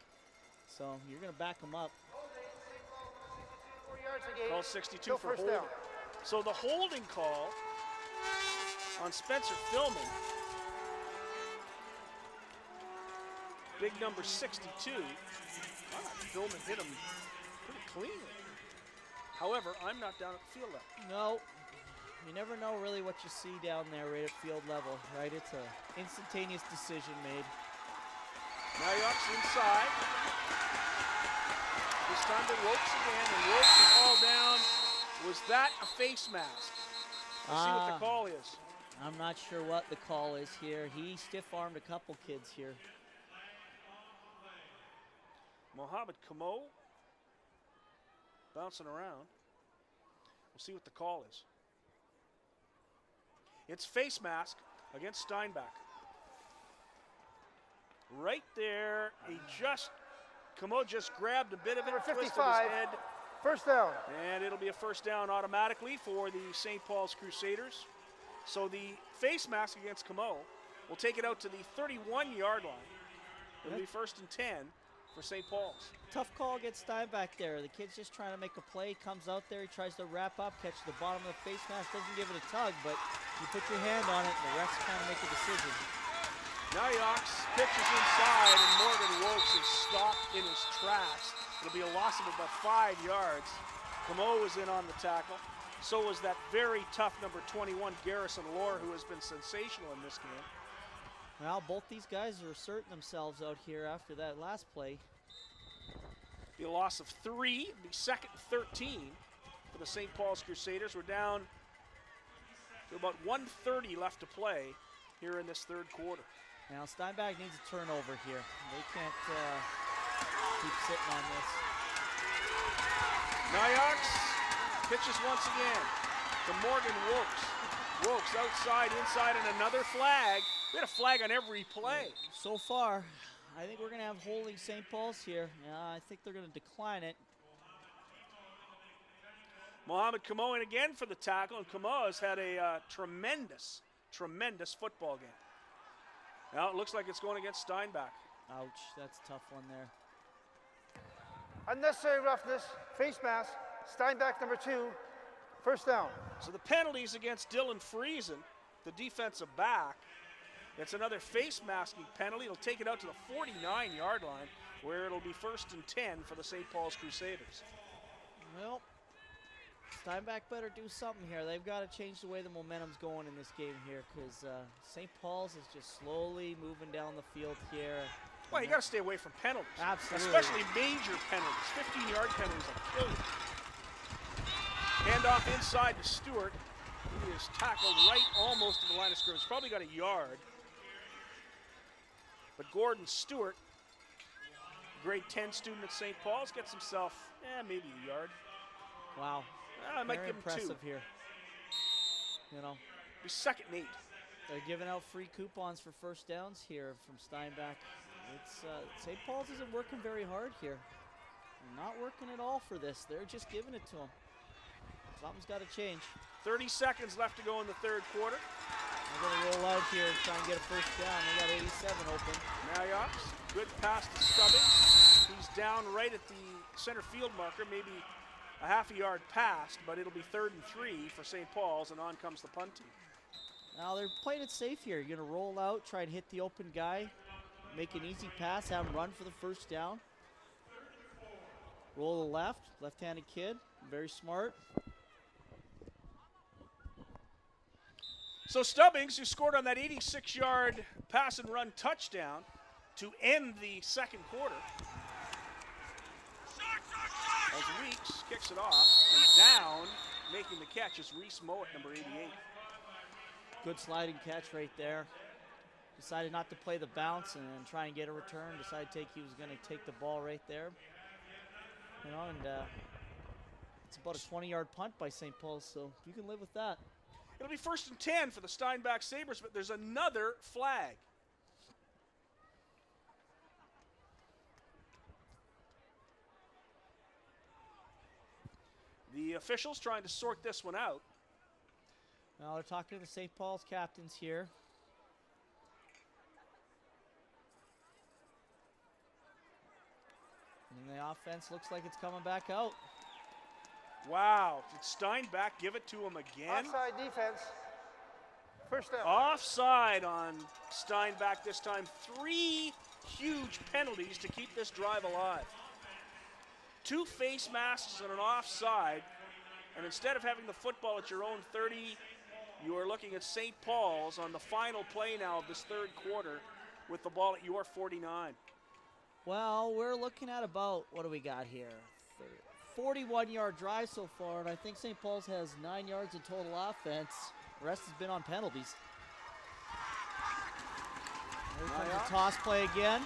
S2: So you're going to back him up.
S4: 4 yards a game.
S1: Call 62
S4: No
S1: for
S4: first
S1: holding.
S4: down.
S1: So the holding call on Spencer Philman, big number 62. Philman hit him pretty cleanly. However, I'm not down at the field level.
S2: No, you never know really what you see down there right at field level, right? It's an instantaneous decision made.
S1: Marriott inside. This time to Wokes again, and Wokes is all down. Was that a face mask? Let's see what the call is.
S2: I'm not sure what the call is here. He stiff-armed a couple kids here.
S1: Mohamed Kamo bouncing around. We'll see what the call is. It's face mask against Steinbach. Right there, Kamo just grabbed a bit of it,
S4: Number
S1: twisted his
S4: 55.
S1: head,
S4: First down.
S1: and it'll be a first down automatically for the St. Paul's Crusaders. So the face mask against Kamo will take it out to the 31-yard line. It'll be first and 10 for St. Paul's.
S2: Tough call against Steinbach there. The kid's just trying to make a play, comes out there, he tries to wrap up, catches the bottom of the face mask, doesn't give it a tug, but you put your hand on it, and the refs kind of make a decision.
S1: Nyox pitches inside, and Morgan Wokes is stopped in his tracks. It'll be a loss of about 5 yards. Kamo was in on the tackle. So was that very tough number 21, Garrison Lohr, who has been sensational in this game.
S2: Well, both these guys are asserting themselves out here after that last play.
S1: Be a loss of 3, it'll be second and 13 for the St. Paul's Crusaders. We're down to about 1:30 left to play here in this third quarter.
S2: Now Steinbach needs a turnover here. They can't keep sitting on this.
S1: Nyox pitches once again to Morgan Wokes. Wokes outside, inside, and another flag. We had a flag on every play.
S2: So far, I think we're going to have holding St. Paul's here. I think they're going to decline it.
S1: Mohamed Kamo in again for the tackle, and Kamo has had a tremendous football game. Now it looks like it's going against Steinbach.
S2: Ouch, that's a tough one there.
S4: Unnecessary roughness. Face mask. Steinbach number 2. First down.
S1: So the penalties against Dylan Friesen, the defensive back. It's another face masking penalty. It'll take it out to the 49-yard line, where it'll be first and 10 for the St. Paul's Crusaders.
S2: Well, Steinbach better do something here. They've got to change the way the momentum's going in this game here, because St. Paul's is just slowly moving down the field here.
S1: Well, you got to stay away from penalties.
S2: Absolutely.
S1: Especially major penalties. 15-yard penalties will kill you. Hand off inside to Stewart. He is tackled right almost to the line of scrimmage. Probably got a yard. But Gordon Stewart, grade 10 student at St. Paul's, gets himself maybe a yard.
S2: Wow.
S1: I might
S2: Very
S1: give him 2.
S2: impressive here. You know,
S1: Be second and 8.
S2: they're giving out free coupons for first downs here from Steinbach. It's St. Paul's isn't working very hard here. They're not working at all for this. They're just giving it to them. Something's got to change.
S1: 30 seconds left to go in the third quarter.
S2: They're going to roll out here and try and get a first down. They got 87 open.
S1: Marriott, good pass to Stubbings. He's down right at the center field marker, maybe a half a yard past, but it'll be 3rd and 3 for St. Paul's, and on comes the punt team.
S2: Now they're playing it safe here. You're going to roll out, try and hit the open guy, make an easy pass, have him run for the first down. Roll to the left, left-handed kid, very smart.
S1: So Stubbings, who scored on that 86-yard pass and run touchdown to end the second quarter, as Weeks kicks it off, and down, making the catch is Reese Mowat, number 88.
S2: Good sliding catch right there. Decided not to play the bounce and try and get a return. Decided he was going to take the ball right there. You know, and It's about a 20-yard punt by St. Paul's, so you can live with that.
S1: It'll be 1st and 10 for the Steinbach Sabres, but there's another flag. The officials trying to sort this one out.
S2: Now they're talking to the St. Paul's captains here. And the offense looks like it's coming back out.
S1: Wow, did Steinbach give it to him again?
S4: Offside defense. First down.
S1: Offside on Steinbach this time. 3 huge penalties to keep this drive alive. 2 face masks and an offside. And instead of having the football at your own 30, you are looking at St. Paul's on the final play now of this 3rd quarter with the ball at your 49.
S2: Well, we're looking at about, what do we got here? 41-yard drive so far, and I think St. Paul's has 9 yards of total offense. The rest has been on penalties. Here comes the toss play again.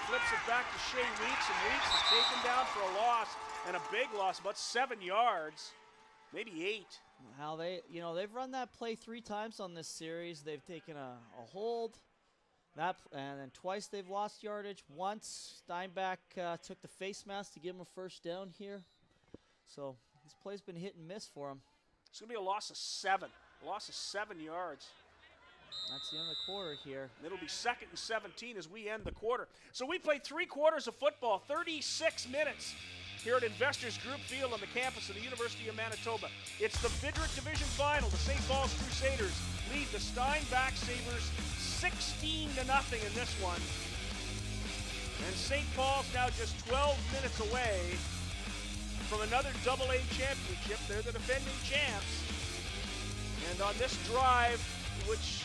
S1: Flips it back to Shea Weeks, and Weeks is taken down for a loss, and a big loss, about 7 yards, maybe 8.
S2: How they've run that play 3 times on this series. They've taken a hold, and then twice they've lost yardage. Once Steinbach took the face mask to give him a first down here. So this play's been hit and miss for him.
S1: It's going to be a loss of 7. A loss of 7 yards.
S2: That's the end of the quarter here.
S1: And it'll be 2nd and 17 as we end the quarter. So we played 3 quarters of football, 36 minutes here at Investors Group Field on the campus of the University of Manitoba. It's the Vidruk Division Final. The St. Paul's Crusaders lead the Steinbach Sabres 16-0 in this one. And St. Paul's now just 12 minutes away from another AA championship. They're the defending champs. And on this drive, which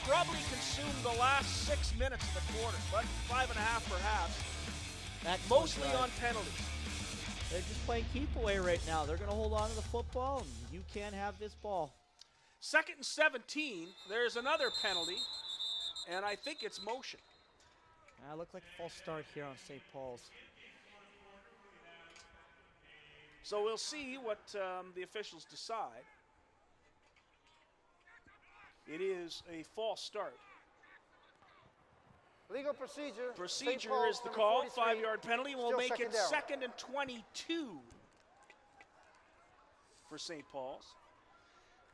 S1: probably consumed the last 6 minutes of the quarter, but 5.5 perhaps, mostly on penalties.
S2: They're just playing keep away right now. They're going to hold on to the football, and you can't have this ball.
S1: 2nd and 17, there's another penalty, and I think it's motion.
S2: Looked like a false start here on St. Paul's.
S1: So we'll see what the officials decide. It is a false start.
S4: Legal procedure.
S1: Procedure
S4: St. Paul's,
S1: is the
S4: number
S1: call.
S4: 43,
S1: 5-yard penalty. We'll
S4: still
S1: make
S4: second
S1: it
S4: down.
S1: 2nd and 22 for St. Paul's.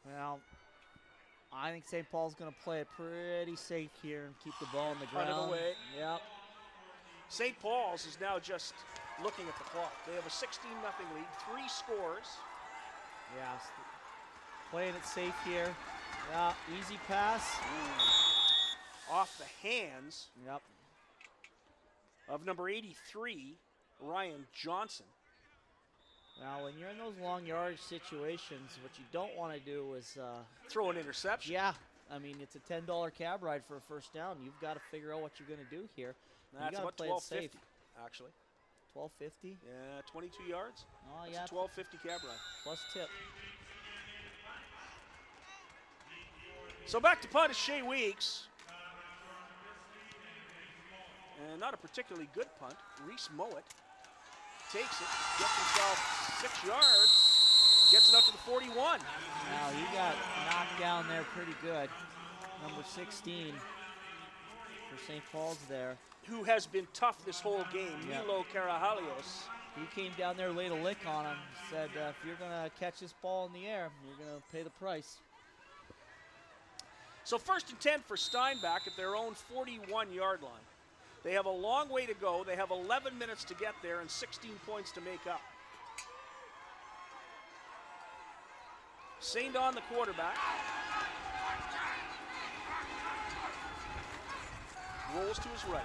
S2: Well, I think St. Paul's going to play it pretty safe here and keep the ball on the
S1: Punt
S2: ground.
S1: it away.
S2: Yep.
S1: St. Paul's is now just looking at the clock. They have a 16-0 lead, 3 scores.
S2: Yeah, playing it safe here. Yeah, easy pass.
S1: Off the hands
S2: Yep.
S1: of number 83, Ryan Johnson.
S2: Now, when you're in those long yardage situations, what you don't want to do is
S1: Throw an interception.
S2: yeah, I mean, it's a $10 cab ride for a first down. You've got to figure out what you're going to do here.
S1: That's
S2: you got
S1: about
S2: to play it safe.
S1: $12.50, actually.
S2: $12.50.
S1: Yeah, 22 yards.
S2: Oh,
S1: That's
S2: yeah,
S1: a $12.50 cab ride.
S2: plus tip.
S1: So back to punt is Shea Weeks. And not a particularly good punt. Reese Mowat takes it, gets himself 6 yards, gets it up to the 41.
S2: Now, he got knocked down there pretty good. Number 16 for St. Paul's there.
S1: Who has been tough this whole game,
S2: Yep.
S1: Milo Karahalios.
S2: He came down there, laid a lick on him, said, if you're going to catch this ball in the air, you're going to pay the price.
S1: So 1st and 10 for Steinbach at their own 41-yard line. They have a long way to go. They have 11 minutes to get there and 16 points to make up. St. Don, the quarterback. Rolls to his right.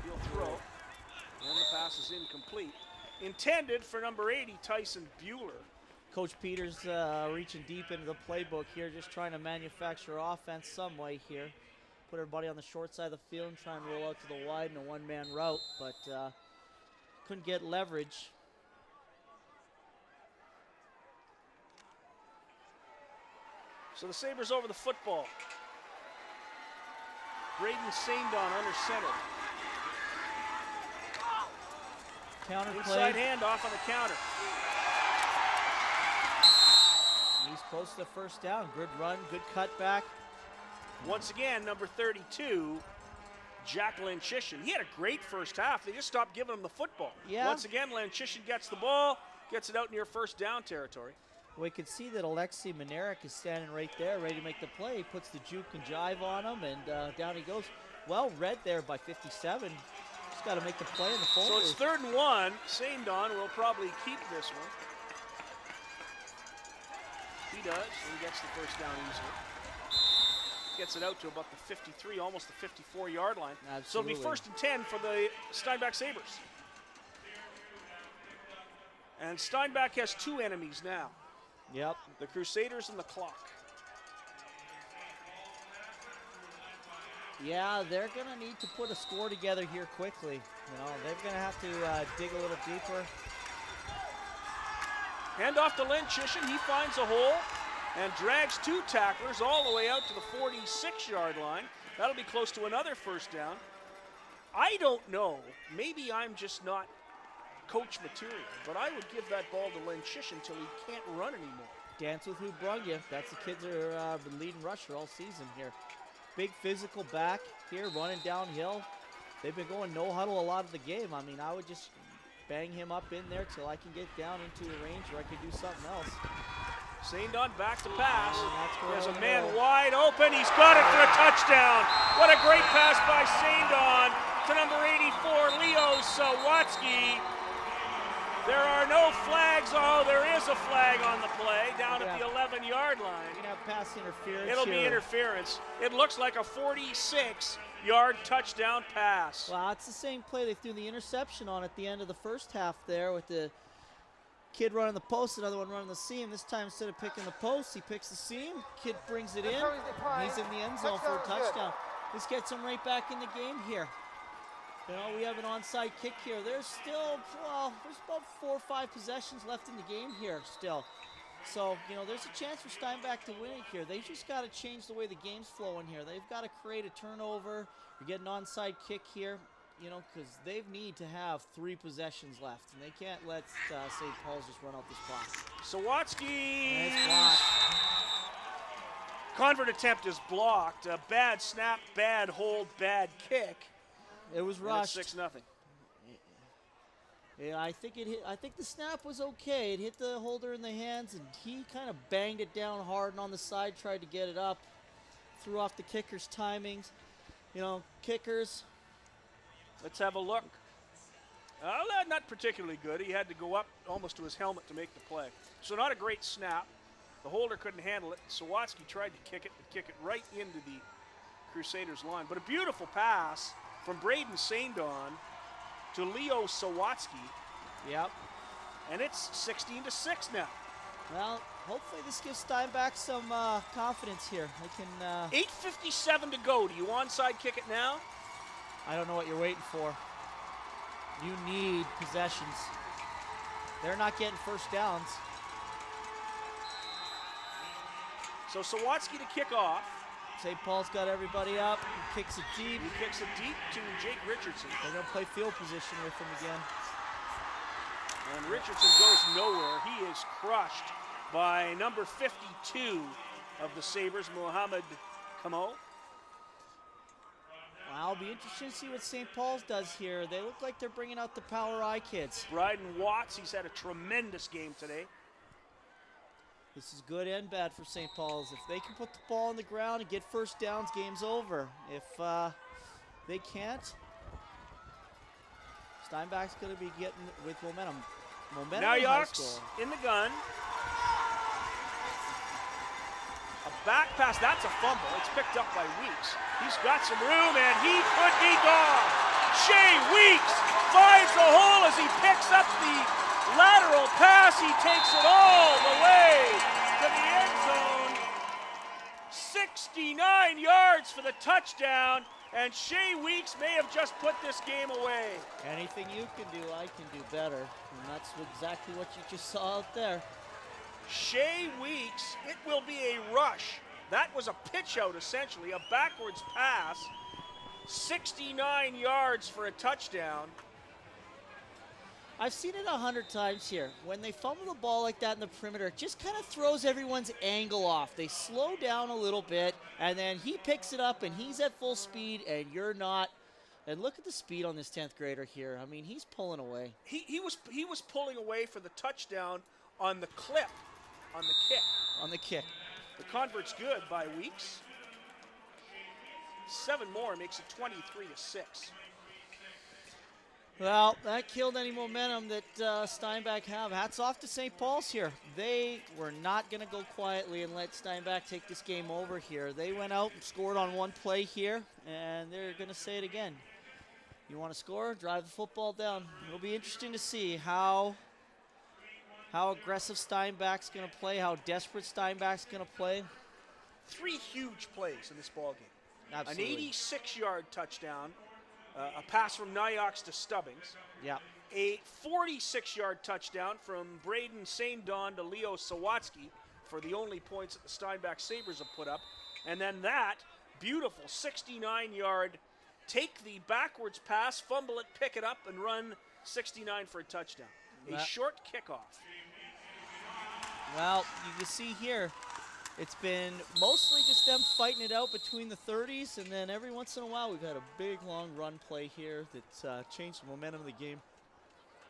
S1: He'll throw. And the pass is incomplete. Intended for number 80, Tyson Bueller.
S2: Coach Peters reaching deep into the playbook here, just trying to manufacture offense some way here. Put everybody on the short side of the field and try and roll out to the wide in a one-man route, but couldn't get leverage.
S1: So the Sabres over the football. Braden Saindon under center.
S2: Counter
S1: Inside
S2: play.
S1: handoff on the counter.
S2: he's close to the first down. Good run, good cutback.
S1: Once again, number 32, Jack Lenchishin. He had a great first half. They just stopped giving him the football.
S2: Yeah.
S1: Once again, Lenchishin gets the ball, gets it out near first down territory.
S2: We can see that Alexei Minarik is standing right there, ready to make the play. He puts the juke and jive on him, and down he goes. Well read there by 57. Just got to make the play in the full.
S1: So it's 3rd and 1. St. Don will probably keep this one. He does, and he gets the first down easily. Gets it out to about the 53, almost the 54-yard line.
S2: Absolutely.
S1: So it'll be 1st and 10 for the Steinbach Sabres. And Steinbach has 2 enemies now.
S2: Yep.
S1: The Crusaders and the clock.
S2: Yeah, they're going to need to put a score together here quickly. You know, they're going to have to dig a little deeper.
S1: Hand off to Lenchishin. He finds a hole and drags 2 tacklers all the way out to the 46-yard line. That'll be close to another first down. I don't know. Maybe I'm just not coach material, but I would give that ball to Lenchishin until he can't run anymore.
S2: Dance with who brung you. That's the kids that are been leading rusher all season here. Big physical back here, running downhill. They've been going no huddle a lot of the game. I mean, I would just bang him up in there till I can get down into a range where I can do something else.
S1: St. Don back to pass. There's a man
S2: go.
S1: wide open. He's got it for a touchdown. What a great pass by St. Don to number 84, Leo Sawatsky. There are no flags. Oh, there is a flag on the play down at the 11-yard line.
S2: You're going to have pass interference.
S1: It'll be
S2: here.
S1: interference. It looks like a 46-yard touchdown pass.
S2: Well, it's the same play they threw the interception on at the end of the first half there with the kid running the post, another one running the seam. This time, instead of picking the post, he picks the seam. Kid brings it in. He's in the end zone for a touchdown. This gets him right back in the game here. You know, we have an onside kick here. There's still, well, there's about 4 or 5 possessions left in the game here still. So, you know, there's a chance for Steinbach to win it here. They just got to change the way the game's flowing here. They've got to create a turnover. You get an onside kick here, you know, because they need to have 3 possessions left, and they can't let St. Paul's just run out this clock.
S1: Sawatsky.
S2: Nice block.
S1: Convert attempt is blocked. A bad snap, bad hold, bad kick.
S2: It was rushed.
S1: 6-0.
S2: Yeah, I think it hit. I think the snap was okay. It hit the holder in the hands, and he kind of banged it down hard and on the side, tried to get it up. Threw off the kicker's timings. You know, kickers.
S1: Let's have a look. Not particularly good. He had to go up almost to his helmet to make the play. So not a great snap. The holder couldn't handle it. Sawatsky tried to kick it right into the Crusaders line. But a beautiful pass from Braden St. Don to Leo Sawatsky.
S2: Yep.
S1: And it's 16-6 now.
S2: Well, hopefully this gives Steinbach some confidence here. They can.
S1: 8:57 to go. Do you onside kick it now?
S2: I don't know what you're waiting for. You need possessions. They're not getting first downs.
S1: So Sawatsky to kick off.
S2: St. Paul's got everybody up. He kicks it deep.
S1: He kicks it deep to Jake Richardson.
S2: They're going to play field position with him again.
S1: And Richardson goes nowhere. He is crushed by number 52 of the Sabres, Mohamed Kamo.
S2: Well, it'll be interesting to see what St. Paul's does here. They look like they're bringing out the power I kids.
S1: Bryden Watts, he's had a tremendous game today.
S2: This is good and bad for St. Paul's. If they can put the ball on the ground and get first downs, game's over. If they can't, Steinbach's going to be getting with momentum.
S1: Now Yarks in the gun. A back pass, that's a fumble. It's picked up by Weeks. He's got some room and he could be gone. Shea Weeks finds the hole as he picks up the lateral pass. He takes it all the way to the end zone. 69 yards for the touchdown, and Shea Weeks may have just put this game away.
S2: Anything you can do, I can do better. And that's exactly what you just saw out there.
S1: Shea Weeks, it will be a rush. That was a pitch out, essentially, a backwards pass. 69 yards for a touchdown.
S2: I've seen it 100 times here. When they fumble the ball like that in the perimeter, it just kind of throws everyone's angle off. They slow down a little bit, and then he picks it up, and he's at full speed, and you're not. And look at the speed on this 10th grader here. I mean, he's pulling away.
S1: He was pulling away for the touchdown on the clip, on the kick.
S2: On the kick.
S1: The convert's good by Weeks. 7 more makes it 23-6.
S2: Well, that killed any momentum that Steinbach have. Hats off to St. Paul's here. They were not going to go quietly and let Steinbach take this game over here. They went out and scored on one play here, and they're going to say it again. You want to score? Drive the football down. It'll be interesting to see how aggressive Steinbach's going to play, how desperate Steinbach's going to play.
S1: 3 huge plays in this ballgame.
S2: Absolutely.
S1: An 86-yard touchdown, a pass from Nyox to Stubbings.
S2: Yeah.
S1: A 46-yard touchdown from Braden St. Don to Leo Sawatsky for the only points that the Steinbach Sabres have put up. And then that beautiful 69-yard take the backwards pass, fumble it, pick it up, and run 69 for a touchdown. A short kickoff.
S2: Well, you can see here, it's been mostly just them fighting it out between the 30s, and then every once in a while we've had a big, long run play here that's changed the momentum of the game.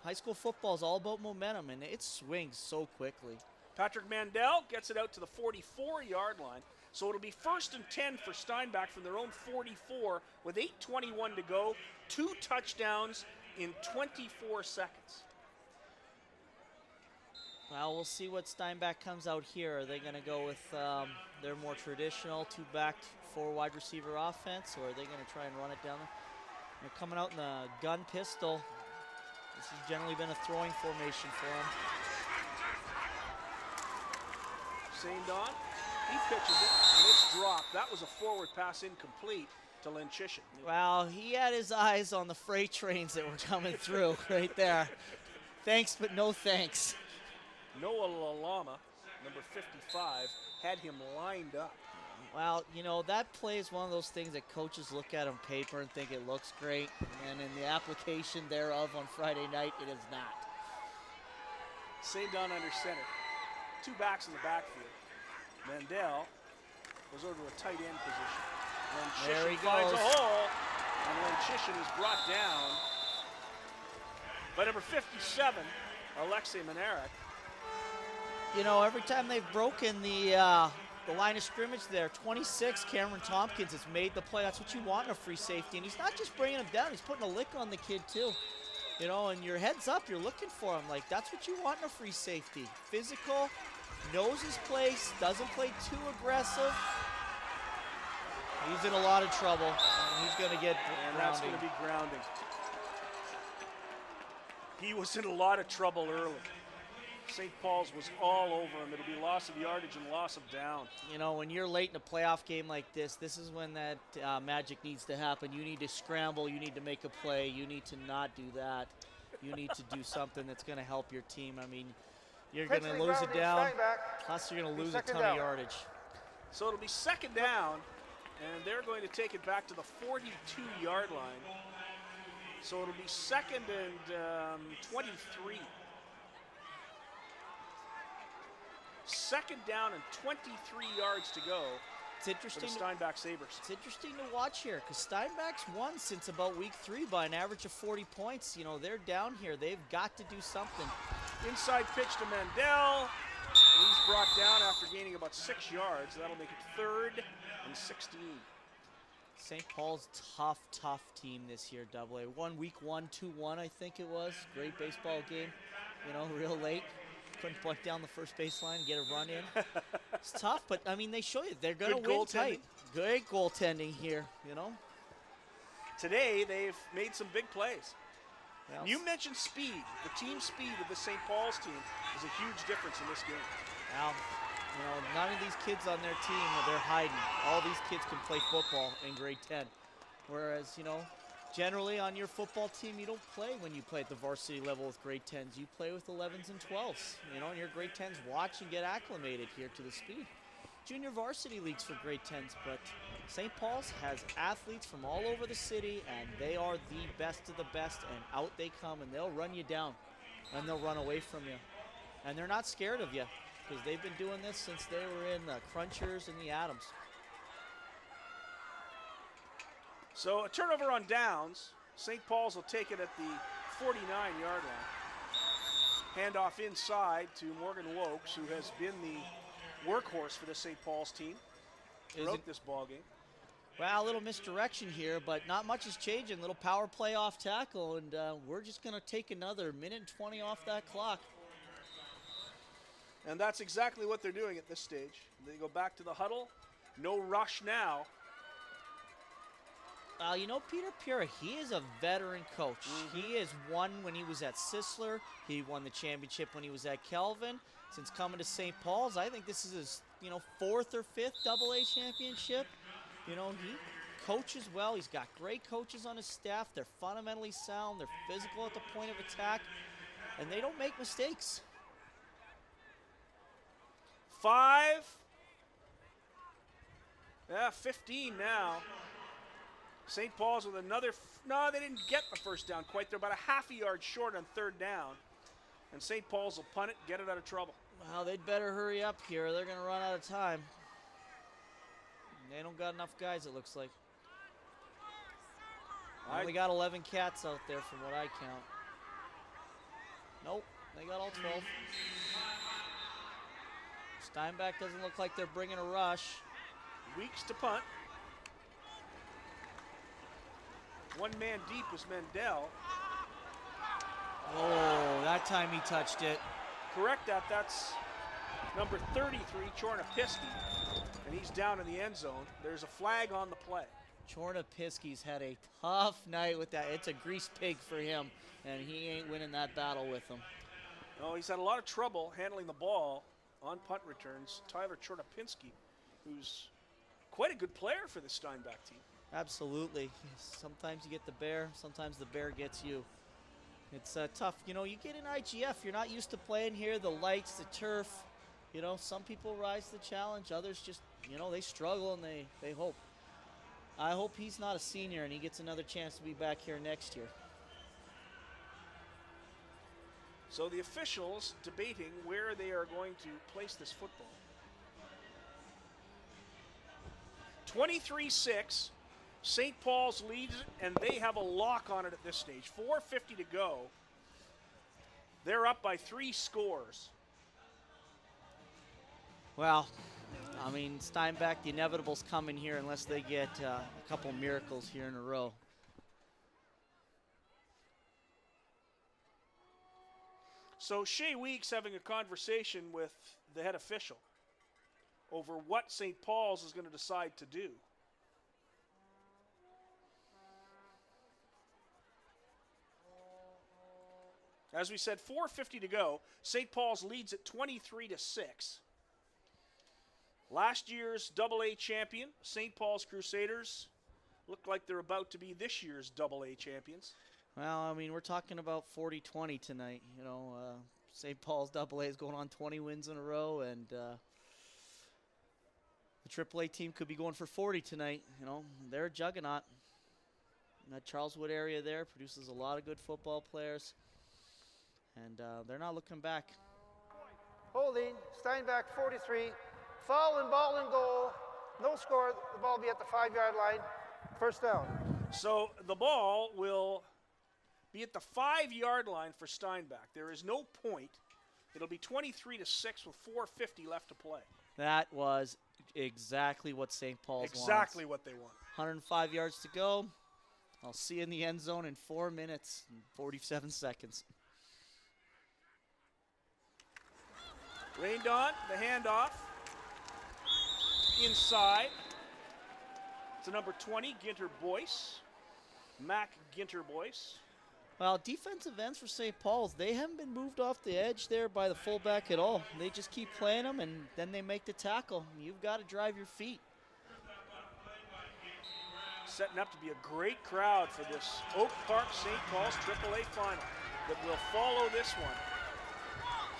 S2: High school football is all about momentum, and it swings so quickly.
S1: Patrick Mandel gets it out to the 44-yard line. So it'll be 1st and 10 for Steinbach from their own 44 with 8:21 to go. 2 touchdowns in 24 seconds.
S2: Well, we'll see what Steinbach comes out here. Are they going to go with their more traditional 2-backed 4-wide receiver offense, or are they going to try and run it down there? They're coming out in the gun pistol. This has generally been a throwing formation for them.
S1: St. Don, he pitches it, and it's dropped. That was a forward pass incomplete to Lenchishin.
S2: Well, he had his eyes on the freight trains that were coming through right there. Thanks, but no thanks.
S1: Noah Lalama, number 55, had him lined up.
S2: Well, you know, that play is one of those things that coaches look at on paper and think it looks great, and in the application thereof on Friday night, it is not.
S1: St. Don under center. 2 backs in the backfield. Mandel goes over to a tight end position.
S2: There he
S1: Lenchishin finds a
S2: goes.
S1: hole, and Lenchishin is brought down by number 57, Alexei Manarek.
S2: You know, every time they've broken the line of scrimmage there, 26, Cameron Tompkins has made the play. That's what you want in a free safety. And he's not just bringing him down, he's putting a lick on the kid too. You know, and your head's up, you're looking for him. Like, that's what you want in a free safety. Physical, knows his place, doesn't play too aggressive. He's in a lot of trouble, and he's going to get
S1: And that's going to be grounding. He was in a lot of trouble early. St. Paul's was all over him. It'll be loss of yardage and loss of down.
S2: You know, when you're late in a playoff game like this is when that magic needs to happen. You need to scramble. You need to make a play. You need to not do that. You need to do something that's going to help your team. I mean, you're going to lose it down, plus you're going to lose a ton of yardage.
S1: So it'll be 2nd down, and they're going to take it back to the 42-yard line. So it'll be 2nd and 23. 2nd down and 23 yards to go
S2: It's
S1: for
S2: interesting.
S1: the Steinbach Sabres.
S2: It's interesting to watch here because Steinbach's won since about week 3 by an average of 40 points. You know, they're down here. They've got to do something.
S1: Inside pitch to Mandel. He's brought down after gaining about 6 yards. That'll make it 3rd and 16.
S2: St. Paul's tough team this year, AA. Won week 1, 2-1, I think it was. Great baseball game, you know, real late. Couldn't punt down the first baseline and get a run in. It's tough, but, I mean, they show you they're going to win tight. Great goaltending here, you know.
S1: Today, they've made some big plays.
S2: Well,
S1: You mentioned speed. The team speed of the St. Paul's team is a huge difference in this game.
S2: Now, you know, none of these kids on their team, they're hiding. All these kids can play football in grade 10. Whereas, you know, generally on your football team, you don't play when you play at the varsity level with grade 10s. You play with 11s and 12s. You know, and your grade 10s watch and get acclimated here to the speed. Junior varsity leagues for grade 10s, but St. Paul's has athletes from all over the city, and they are the best of the best, and out they come, and they'll run you down. and they'll run away from you. And they're not scared of you because they've been doing this since they were in the Crunchers and the Adams.
S1: So a turnover on downs. St. Paul's will take it at the 49-yard line. Handoff inside to Morgan Wokes, who has been the workhorse for the St. Paul's team throughout this ball game.
S2: Well, a little misdirection here, but not much is changing. Little power play off tackle, and we're just going to take another minute and 20 off that clock.
S1: And that's exactly what they're doing at this stage. They go back to the huddle. No rush now.
S2: You know, Peter Pura, he is a veteran coach. He has won when he was at Sisler. He won the championship when he was at Kelvin. Since coming to St. Paul's, I think this is his, fourth or fifth AA championship. He coaches well. He's got great coaches on his staff. They're fundamentally sound. They're physical at the point of attack, and they don't make mistakes.
S1: 15 now. St. Paul's with another, no, they didn't get the first down quite. They're about a half a yard short on third down. And St. Paul's will punt it, get it out of trouble.
S2: Well, they'd better hurry up here. They're going to run out of time. They don't got enough guys, it looks like. Only got 11 cats out there from what I count. Nope, they got all 12. Steinbach doesn't look like they're bringing a rush.
S1: Weeks to punt. One man deep is Mendel.
S2: Oh, that time he touched it.
S1: Correct that. That's number 33, Chornopiski. And he's down in the end zone. There's a flag on the play.
S2: Chornopiski's had a tough night with that. It's a grease pig for him, and he ain't winning that battle with them.
S1: No, he's had a lot of trouble handling the ball on punt returns. Tyler Chornopiski, who's quite a good player for the Steinbach team.
S2: Absolutely. Sometimes you get the bear, sometimes the bear gets you. It's tough. You get in IGF, you're not used to playing here, the lights, the turf. Some people rise to the challenge, others just, they struggle and they hope. I hope he's not a senior and he gets another chance to be back here next year.
S1: So the officials debating where they are going to place this football. 23-6. St. Paul's leads it, and they have a lock on it at this stage. 4:50 to go. They're up by 3 scores.
S2: Well, Steinbach, the inevitable's coming here unless they get a couple miracles here in a row.
S1: So Shea Weeks having a conversation with the head official over what St. Paul's is going to decide to do. As we said, 4:50 to go. St. Paul's leads at 23-6. Last year's AA champion, St. Paul's Crusaders, look like they're about to be this year's AA champions.
S2: Well, we're talking about 40-20 tonight. St. Paul's AA is going on 20 wins in a row, and the AAA team could be going for 40 tonight. They're a juggernaut. That Charleswood area there produces a lot of good football players. And they're not looking back.
S4: Holding, Steinbach 43. Foul and ball and goal. No score. The ball will be at the 5-yard line. First down.
S1: So the ball will be at the 5-yard line for Steinbach. There is no point. It'll be 23-6 with 4:50 left to play.
S2: That was exactly what St. Paul's wants.
S1: Exactly what they want.
S2: 105 yards to go. I'll see you in the end zone in 4 minutes and 47 seconds.
S1: Rained on, the handoff. Inside. To number 20, Ginter Boyce. Mac Ginter Boyce.
S2: Well, defensive ends for St. Paul's, they haven't been moved off the edge there by the fullback at all. They just keep playing them, and then they make the tackle. You've got to drive your feet.
S1: Setting up to be a great crowd for this Oak Park St. Paul's AAA final that will follow this one.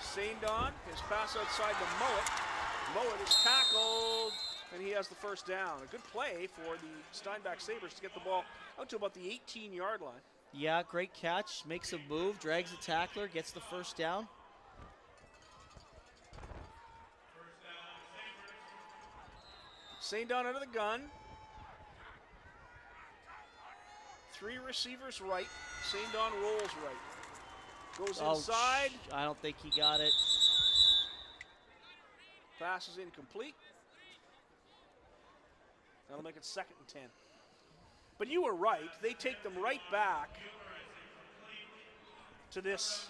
S1: Saindon, his pass outside to Mowat. Mowat is tackled, and he has the first down. A good play for the Steinbach Sabres to get the ball out to about the 18-yard line.
S2: Yeah, great catch. Makes a move, drags the tackler, gets the first down.
S1: St. Don out of the gun. 3 receivers right. St. Don rolls right. Goes inside.
S2: I don't think he got it.
S1: Pass is incomplete. That'll make it 2nd and 10. But you were right. They take them right back to this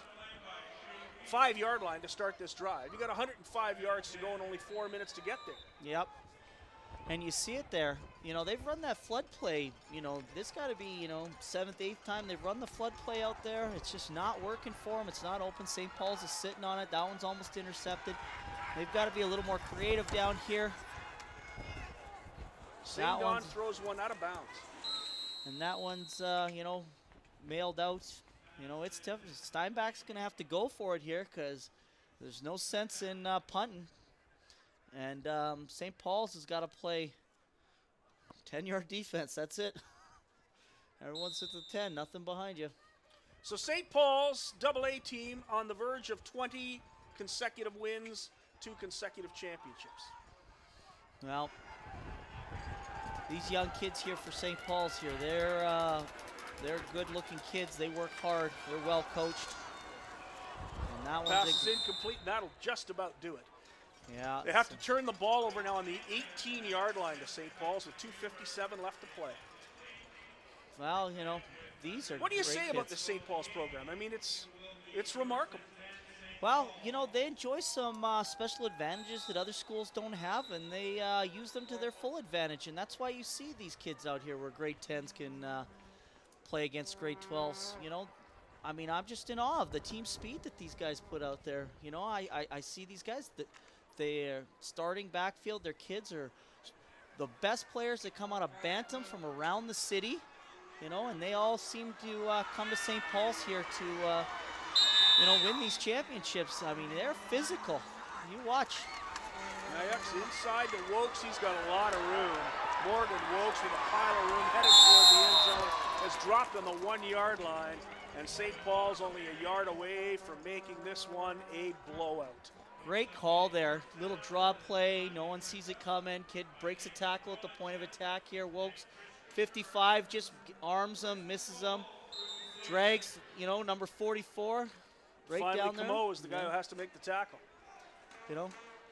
S1: 5-yard line to start this drive. You got 105 yards to go and only 4 minutes to get there.
S2: Yep. And you see it there. You know, they've run that flood play. You know, this got to be, 7th, 8th time they've run the flood play out there. It's just not working for them. It's not open. St. Paul's is sitting on it. That one's almost intercepted. They've got to be a little more creative down here.
S1: St. Don throws one out of bounds.
S2: And that one's, mailed out. It's tough. Steinbach's going to have to go for it here because there's no sense in punting. And St. Paul's has got to play 10-yard defense. That's it. Everyone sits at 10, nothing behind you.
S1: So St. Paul's AA team on the verge of 20 consecutive wins, 2 consecutive championships.
S2: Well, these young kids here for St. Paul's here, they're good-looking kids. They work hard. They're well coached. And that one's
S1: pass is incomplete, and that'll just about do it.
S2: Yeah.
S1: They have to turn the ball over now on the 18-yard line to St. Paul's with 2:57 left to play.
S2: Well, these are
S1: What do you
S2: great
S1: say
S2: kids.
S1: about the St. Paul's program? I mean, it's remarkable.
S2: Well, they enjoy some special advantages that other schools don't have, and they use them to their full advantage. And that's why you see these kids out here where grade 10s can play against grade 12s. I'm just in awe of the team speed that these guys put out there. I see these guys, they're starting backfield. Their kids are the best players that come out of Bantam from around the city, and they all seem to come to St. Paul's here to win these championships. I mean, they're physical. You watch.
S1: Nayak's inside to Wokes. He's got a lot of room. Morgan Wokes with a pile of room headed toward the end zone. Has dropped on the 1-yard line, and St. Paul's only a yard away from making this one a blowout.
S2: Great call there. Little draw play. No one sees it coming. Kid breaks a tackle at the point of attack here. Wokes, 55, just arms him, misses him. Drags, number 44. Right
S1: Finally,
S2: down there.
S1: Camo is the guy who has to make the tackle.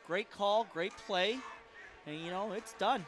S2: Great call, great play, and it's done.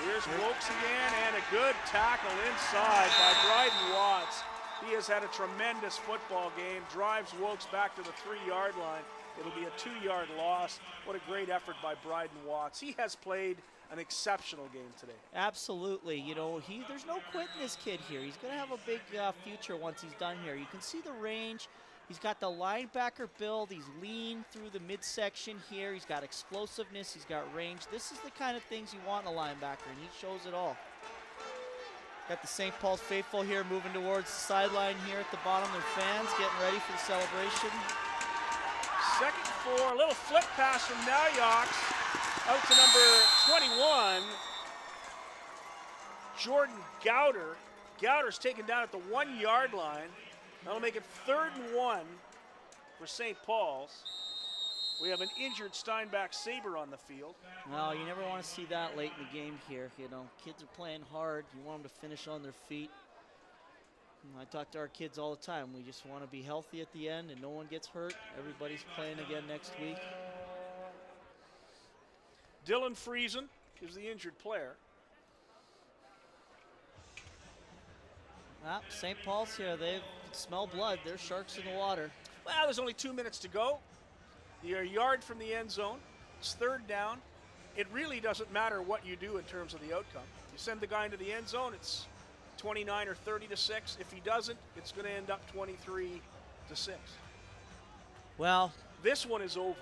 S1: Here's Wokes again, and a good tackle inside by Bryden Watts. He has had a tremendous football game, drives Wokes back to the 3-yard line. It'll be a 2-yard loss. What a great effort by Bryden Watts. He has played an exceptional game today.
S2: Absolutely. There's no quitting this kid here. He's going to have a big future once he's done here. You can see the range. He's got the linebacker build. He's lean through the midsection here. He's got explosiveness. He's got range. This is the kind of things you want in a linebacker, and he shows it all. Got the St. Paul's faithful here moving towards the sideline here at the bottom. Their fans getting ready for the celebration.
S1: 2nd and 4, a little flip pass from Nayaks out to number 21, Jordan Gowder. Gowder's taken down at the 1-yard line. That'll make it 3rd and 1 for St. Paul's. We have an injured Steinbach Sabre on the field.
S2: No, you never want to see that late in the game here. Kids are playing hard. You want them to finish on their feet. I talk to our kids all the time. We just want to be healthy at the end and no one gets hurt. Everybody's playing again next week.
S1: Dylan Friesen is the injured player.
S2: St. Paul's here. They smell blood. They're sharks in the water.
S1: Well, there's only 2 minutes to go. You're a yard from the end zone. It's 3rd down. It really doesn't matter what you do in terms of the outcome. You send the guy into the end zone, it's 29 or 30 to 6. If he doesn't, it's going to end up 23 to 6.
S2: Well,
S1: this one is over.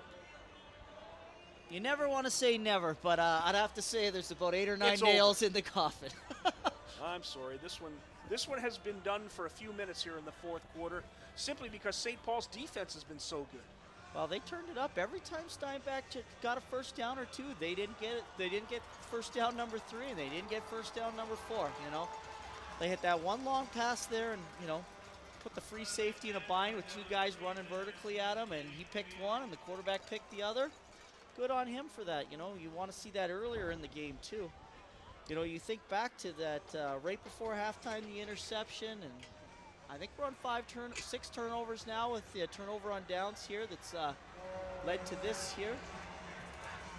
S2: You never want to say never, but I'd have to say there's about 8 or 9 nails in the coffin.
S1: I'm sorry. This one has been done for a few minutes here in the 4th quarter, simply because St. Paul's defense has been so good.
S2: Well, they turned it up every time Steinbach got a first down or 2. They didn't get it. They didn't get first down number 3, and they didn't get first down number 4. They hit that one long pass there and, put the free safety in a bind with two guys running vertically at him, and he picked one and the quarterback picked the other. Good on him for that. You want to see that earlier in the game too. You think back to that right before halftime, the interception, and I think we're on 6 turnovers now with the turnover on downs here that's led to this here.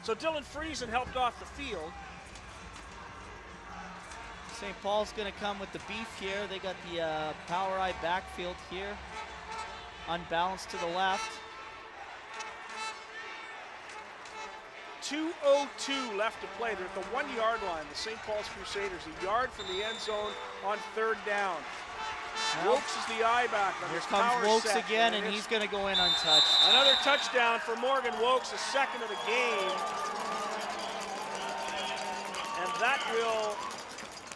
S1: So Dylan Friesen helped off the field.
S2: St. Paul's going to come with the beef here. They got the power eye backfield here. Unbalanced to the left.
S1: 2:02 left to play. They're at the 1-yard line. The St. Paul's Crusaders, a yard from the end zone on 3rd down. Wokes is the eye back.
S2: Here comes Wokes again, and he's going to go in untouched.
S1: Another touchdown for Morgan Wokes, the second of the game. And that will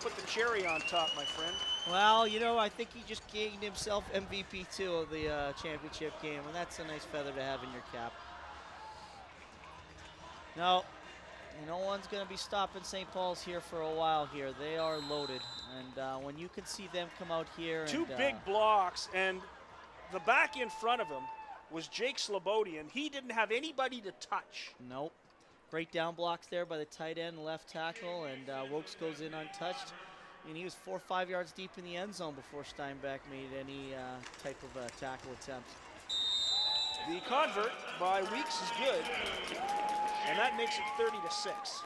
S1: put the cherry on top, my friend.
S2: Well, I think he just gained himself MVP too of the championship game, and that's a nice feather to have in your cap. No one's going to be stopping St. Paul's here for a while here. They are loaded, and when you can see them come out here.
S1: Two big blocks, and the back in front of him was Jake Slobodian. He didn't have anybody to touch.
S2: Nope. Great down blocks there by the tight end, left tackle, and Wokes goes in untouched. And he was 4 or 5 yards deep in the end zone before Steinbach made any type of tackle attempt.
S1: The convert by Weeks is good, and that makes it 30-6.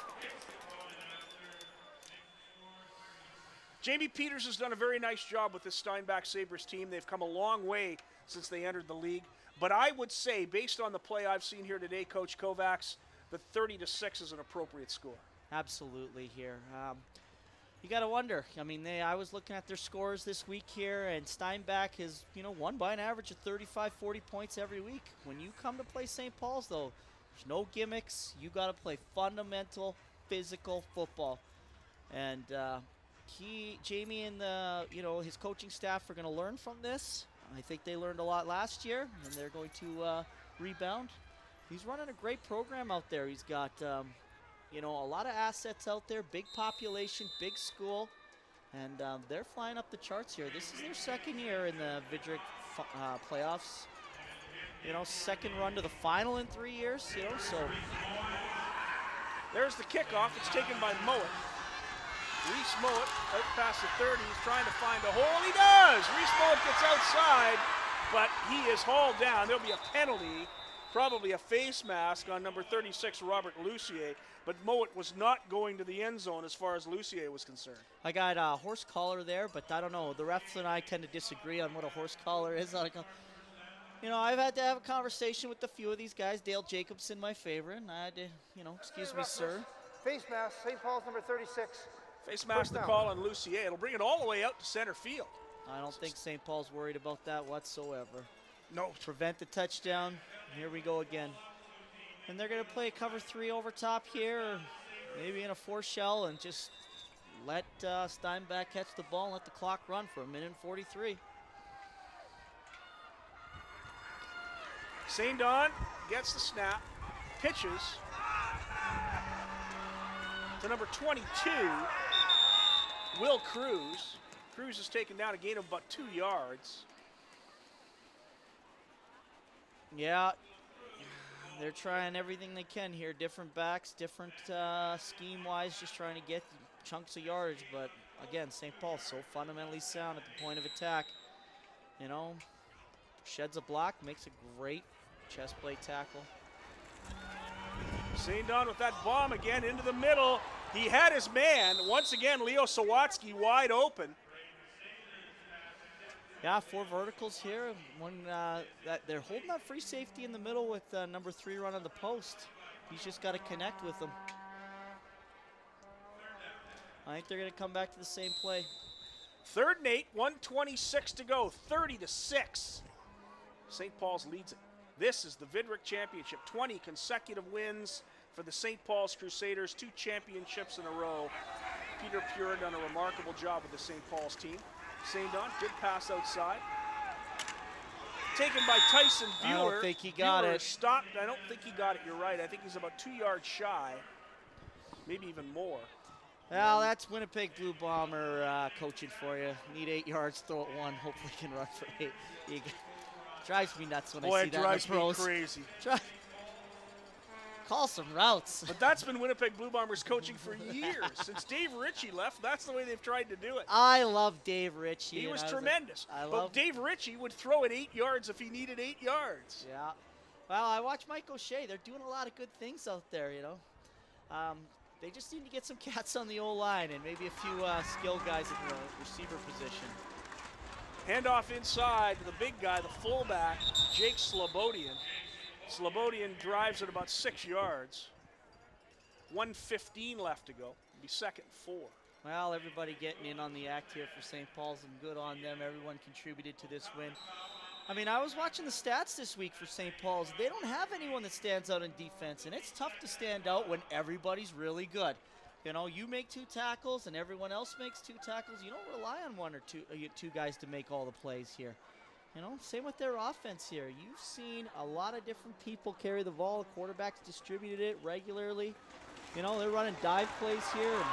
S1: Jamie Peters has done a very nice job with this Steinbach Sabres team. They've come a long way since they entered the league. But I would say, based on the play I've seen here today, Coach Kovacs, that 30-6 is an appropriate score.
S2: Absolutely here. You got to wonder. I was looking at their scores this week here, and Steinbach has, won by an average of 35, 40 points every week. When you come to play St. Paul's, though, there's no gimmicks. You got to play fundamental, physical football. And Jamie and his coaching staff are going to learn from this. I think they learned a lot last year, and they're going to rebound. He's running a great program out there. He's got a lot of assets out there, big population, big school, and they're flying up the charts here. This is their second year in the Vidruk playoffs. Second run to the final in 3 years, so.
S1: There's the kickoff. It's taken by Mowat. Reese Mowat out past the 30. He's trying to find a hole. He does! Reese Mowat gets outside, but he is hauled down. There'll be a penalty, probably a face mask on number 36, Robert Lucier. But Mowat was not going to the end zone as far as Lucier was concerned.
S2: I got a horse collar there, but I don't know. The refs and I tend to disagree on what a horse collar is. I've had to have a conversation with a few of these guys. Dale Jacobson, my favorite, and I had to, excuse me, sir.
S4: Face mask, St. Paul's number 36.
S1: Face mask the call on Lucier. It'll bring it all the way out to center field.
S2: I don't think St. Paul's worried about that whatsoever.
S1: No.
S2: Prevent the touchdown. Here we go again. And they're going to play cover 3 over top here, or maybe in a 4 shell, and just let Steinbach catch the ball and let the clock run for 1:43.
S1: St. Don gets the snap, pitches to number 22, Will Cruz. Cruz is taken down a gain of about 2 yards.
S2: Yeah. They're trying everything they can here. Different backs, different scheme-wise, just trying to get chunks of yardage. But, again, St. Paul's so fundamentally sound at the point of attack. Sheds a block, makes a great chest plate tackle.
S1: St. Don with that bomb again into the middle. He had his man. Once again, Leo Sawatsky wide open.
S2: Yeah, 4 verticals here. One they're holding that free safety in the middle with number 3 running the post. He's just got to connect with them. I think they're going to come back to the same play.
S1: 3rd and 8, 1:26 to go, 30-6. St. Paul's leads it. This is the Vidruk Championship. 20 consecutive wins for the St. Paul's Crusaders, 2 championships in a row. Peter Pure done a remarkable job with the St. Paul's team. St. Don, good pass outside. Taken by Tyson Bueller.
S2: I don't think he got it.
S1: Stopped. I don't think he got it. You're right. I think he's about 2 yards shy, maybe even more.
S2: Well, that's Winnipeg Blue Bomber coaching for you. Need 8 yards, throw it 1. Hopefully can run for 8. Drives me nuts when I see that in the
S1: drives me
S2: pros.
S1: crazy.
S2: Call some routes.
S1: But that's been Winnipeg Blue Bombers coaching for years. Since Dave Ritchie left, that's the way they've tried to do it.
S2: I love Dave Ritchie.
S1: He was tremendous.
S2: I
S1: But
S2: love
S1: Dave Ritchie would throw it 8 yards if he needed 8 yards.
S2: Yeah. Well, I watch Mike O'Shea. They're doing a lot of good things out there, you know. They just need to get some cats on the O-line and maybe a few skill guys in the receiver position.
S1: Handoff inside to the big guy, the fullback, Jake Slobodian. Slobodian drives at about 6 yards. 1:15 left to go. It'll be 2nd and 4.
S2: Well, everybody getting in on the act here for St. Paul's, and good on them. Everyone contributed to this win. I mean, I was watching the stats this week for St. Paul's. They don't have anyone that stands out in defense, and it's tough to stand out when everybody's really good. You know, you make 2 tackles and everyone else makes 2 tackles. You don't rely on 1 or 2 guys to make all the plays here. You know, same with their offense here. You've seen a lot of different people carry the ball. The quarterbacks distributed it regularly. You know, they're running dive plays here. And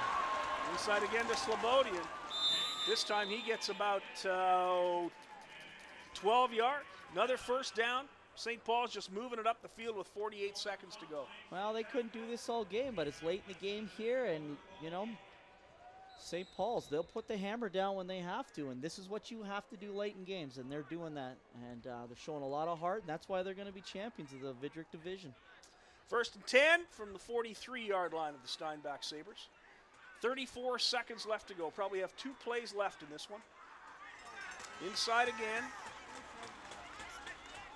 S1: inside again to Slobodian. This time he gets about 12 yards. Another first down. St. Paul's just moving it up the field with 48 seconds to go.
S2: Well, they couldn't do this all game, but it's late in the game here, and, you know, St. Paul's, they'll put the hammer down when they have to, and this is what you have to do late in games, and they're doing that. And they're showing a lot of heart, and that's why they're going to be champions of the Vidruk division.
S1: 1st and 10 from the 43-yard line of the Steinbach Sabres. 34 seconds left to go. Probably have 2 plays left in this one. Inside again.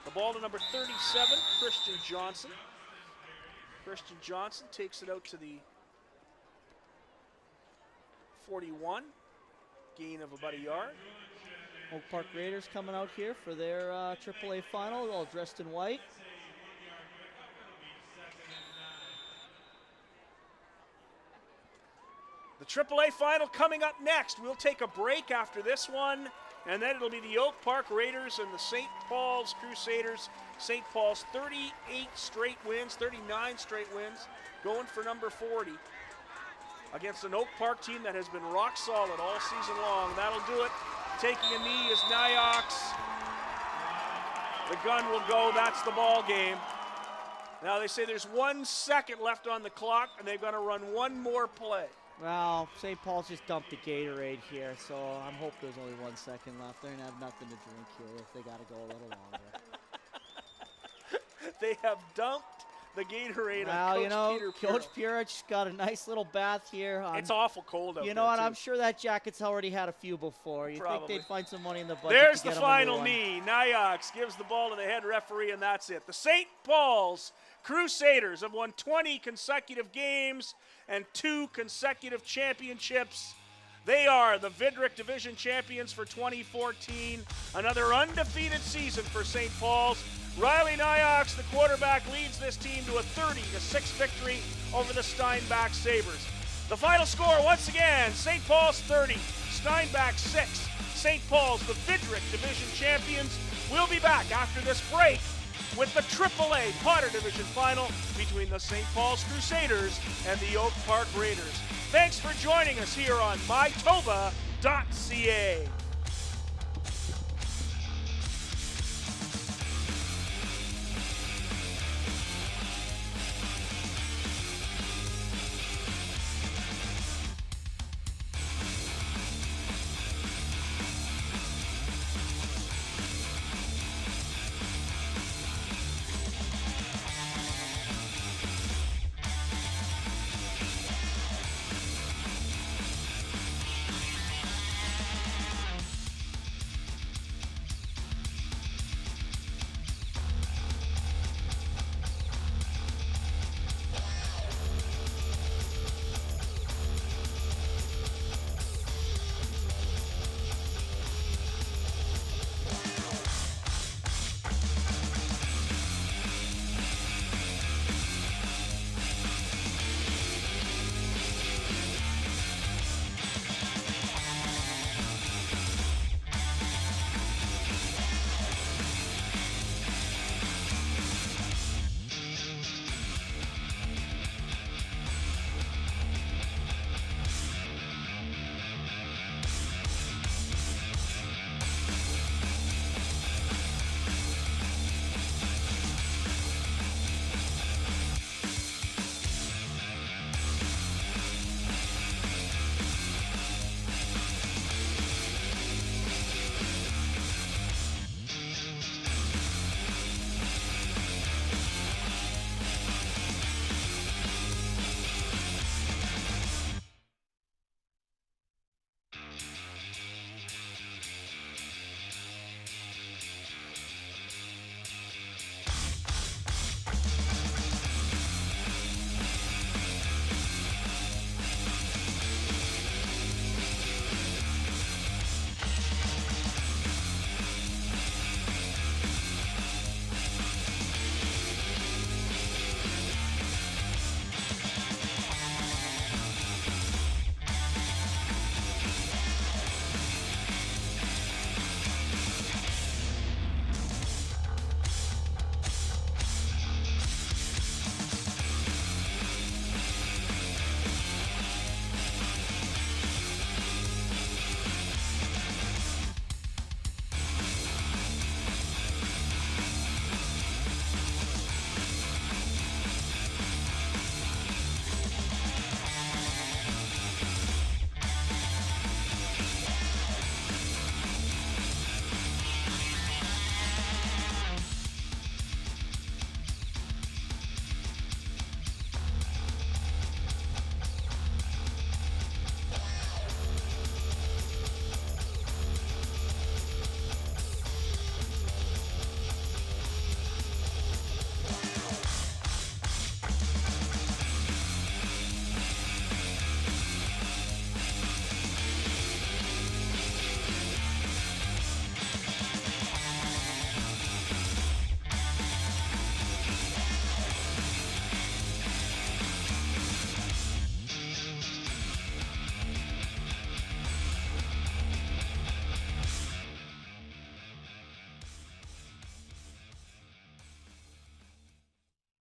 S1: The ball to number 37, Christian Johnson. Christian Johnson takes it out to the 41. Gain of about a yard.
S2: Oak Park Raiders coming out here for their AAA final, all dressed in white.
S1: The AAA final coming up next. We'll take a break after this one, and then it'll be the Oak Park Raiders and the St. Paul's Crusaders. St. Paul's 38 straight wins, 39 straight wins, going for number 40 against an Oak Park team that has been rock solid all season long. That'll do it. Taking a knee is Nyox. The gun will go. That's the ball game. Now they say there's 1 second left on the clock, and they're going to run one more play.
S2: Well, St. Paul's just dumped the Gatorade here, so I'm hoping there's only 1 second left. They're going to have nothing to drink here if they got to go a little longer.
S1: They have dumped the Gatorade
S2: well,
S1: on Coach
S2: you know,
S1: Peter
S2: Coach Purich got a nice little bath here.
S1: It's awful cold out there.
S2: You know what?
S1: Too.
S2: I'm sure that jacket's already had a few before. You
S1: Probably.
S2: think they'd find some money in the budget
S1: There's
S2: to
S1: the
S2: get
S1: final
S2: them a new
S1: knee. Nyox gives the ball to the head referee, and that's it. The St. Paul's Crusaders have won 20 consecutive games and 2 consecutive championships. They are the Vidruk Division champions for 2014. Another undefeated season for St. Paul's. Riley Nyox, the quarterback, leads this team to a 30-6 victory over the Steinbach Sabres. The final score, once again, St. Paul's 30, Steinbach 6. St. Paul's, the Vidruk Division champions. We'll be back after this break with the AAA Potter Division final between the St. Paul's Crusaders and the Oak Park Raiders. Thanks for joining us here on Mytoba.ca.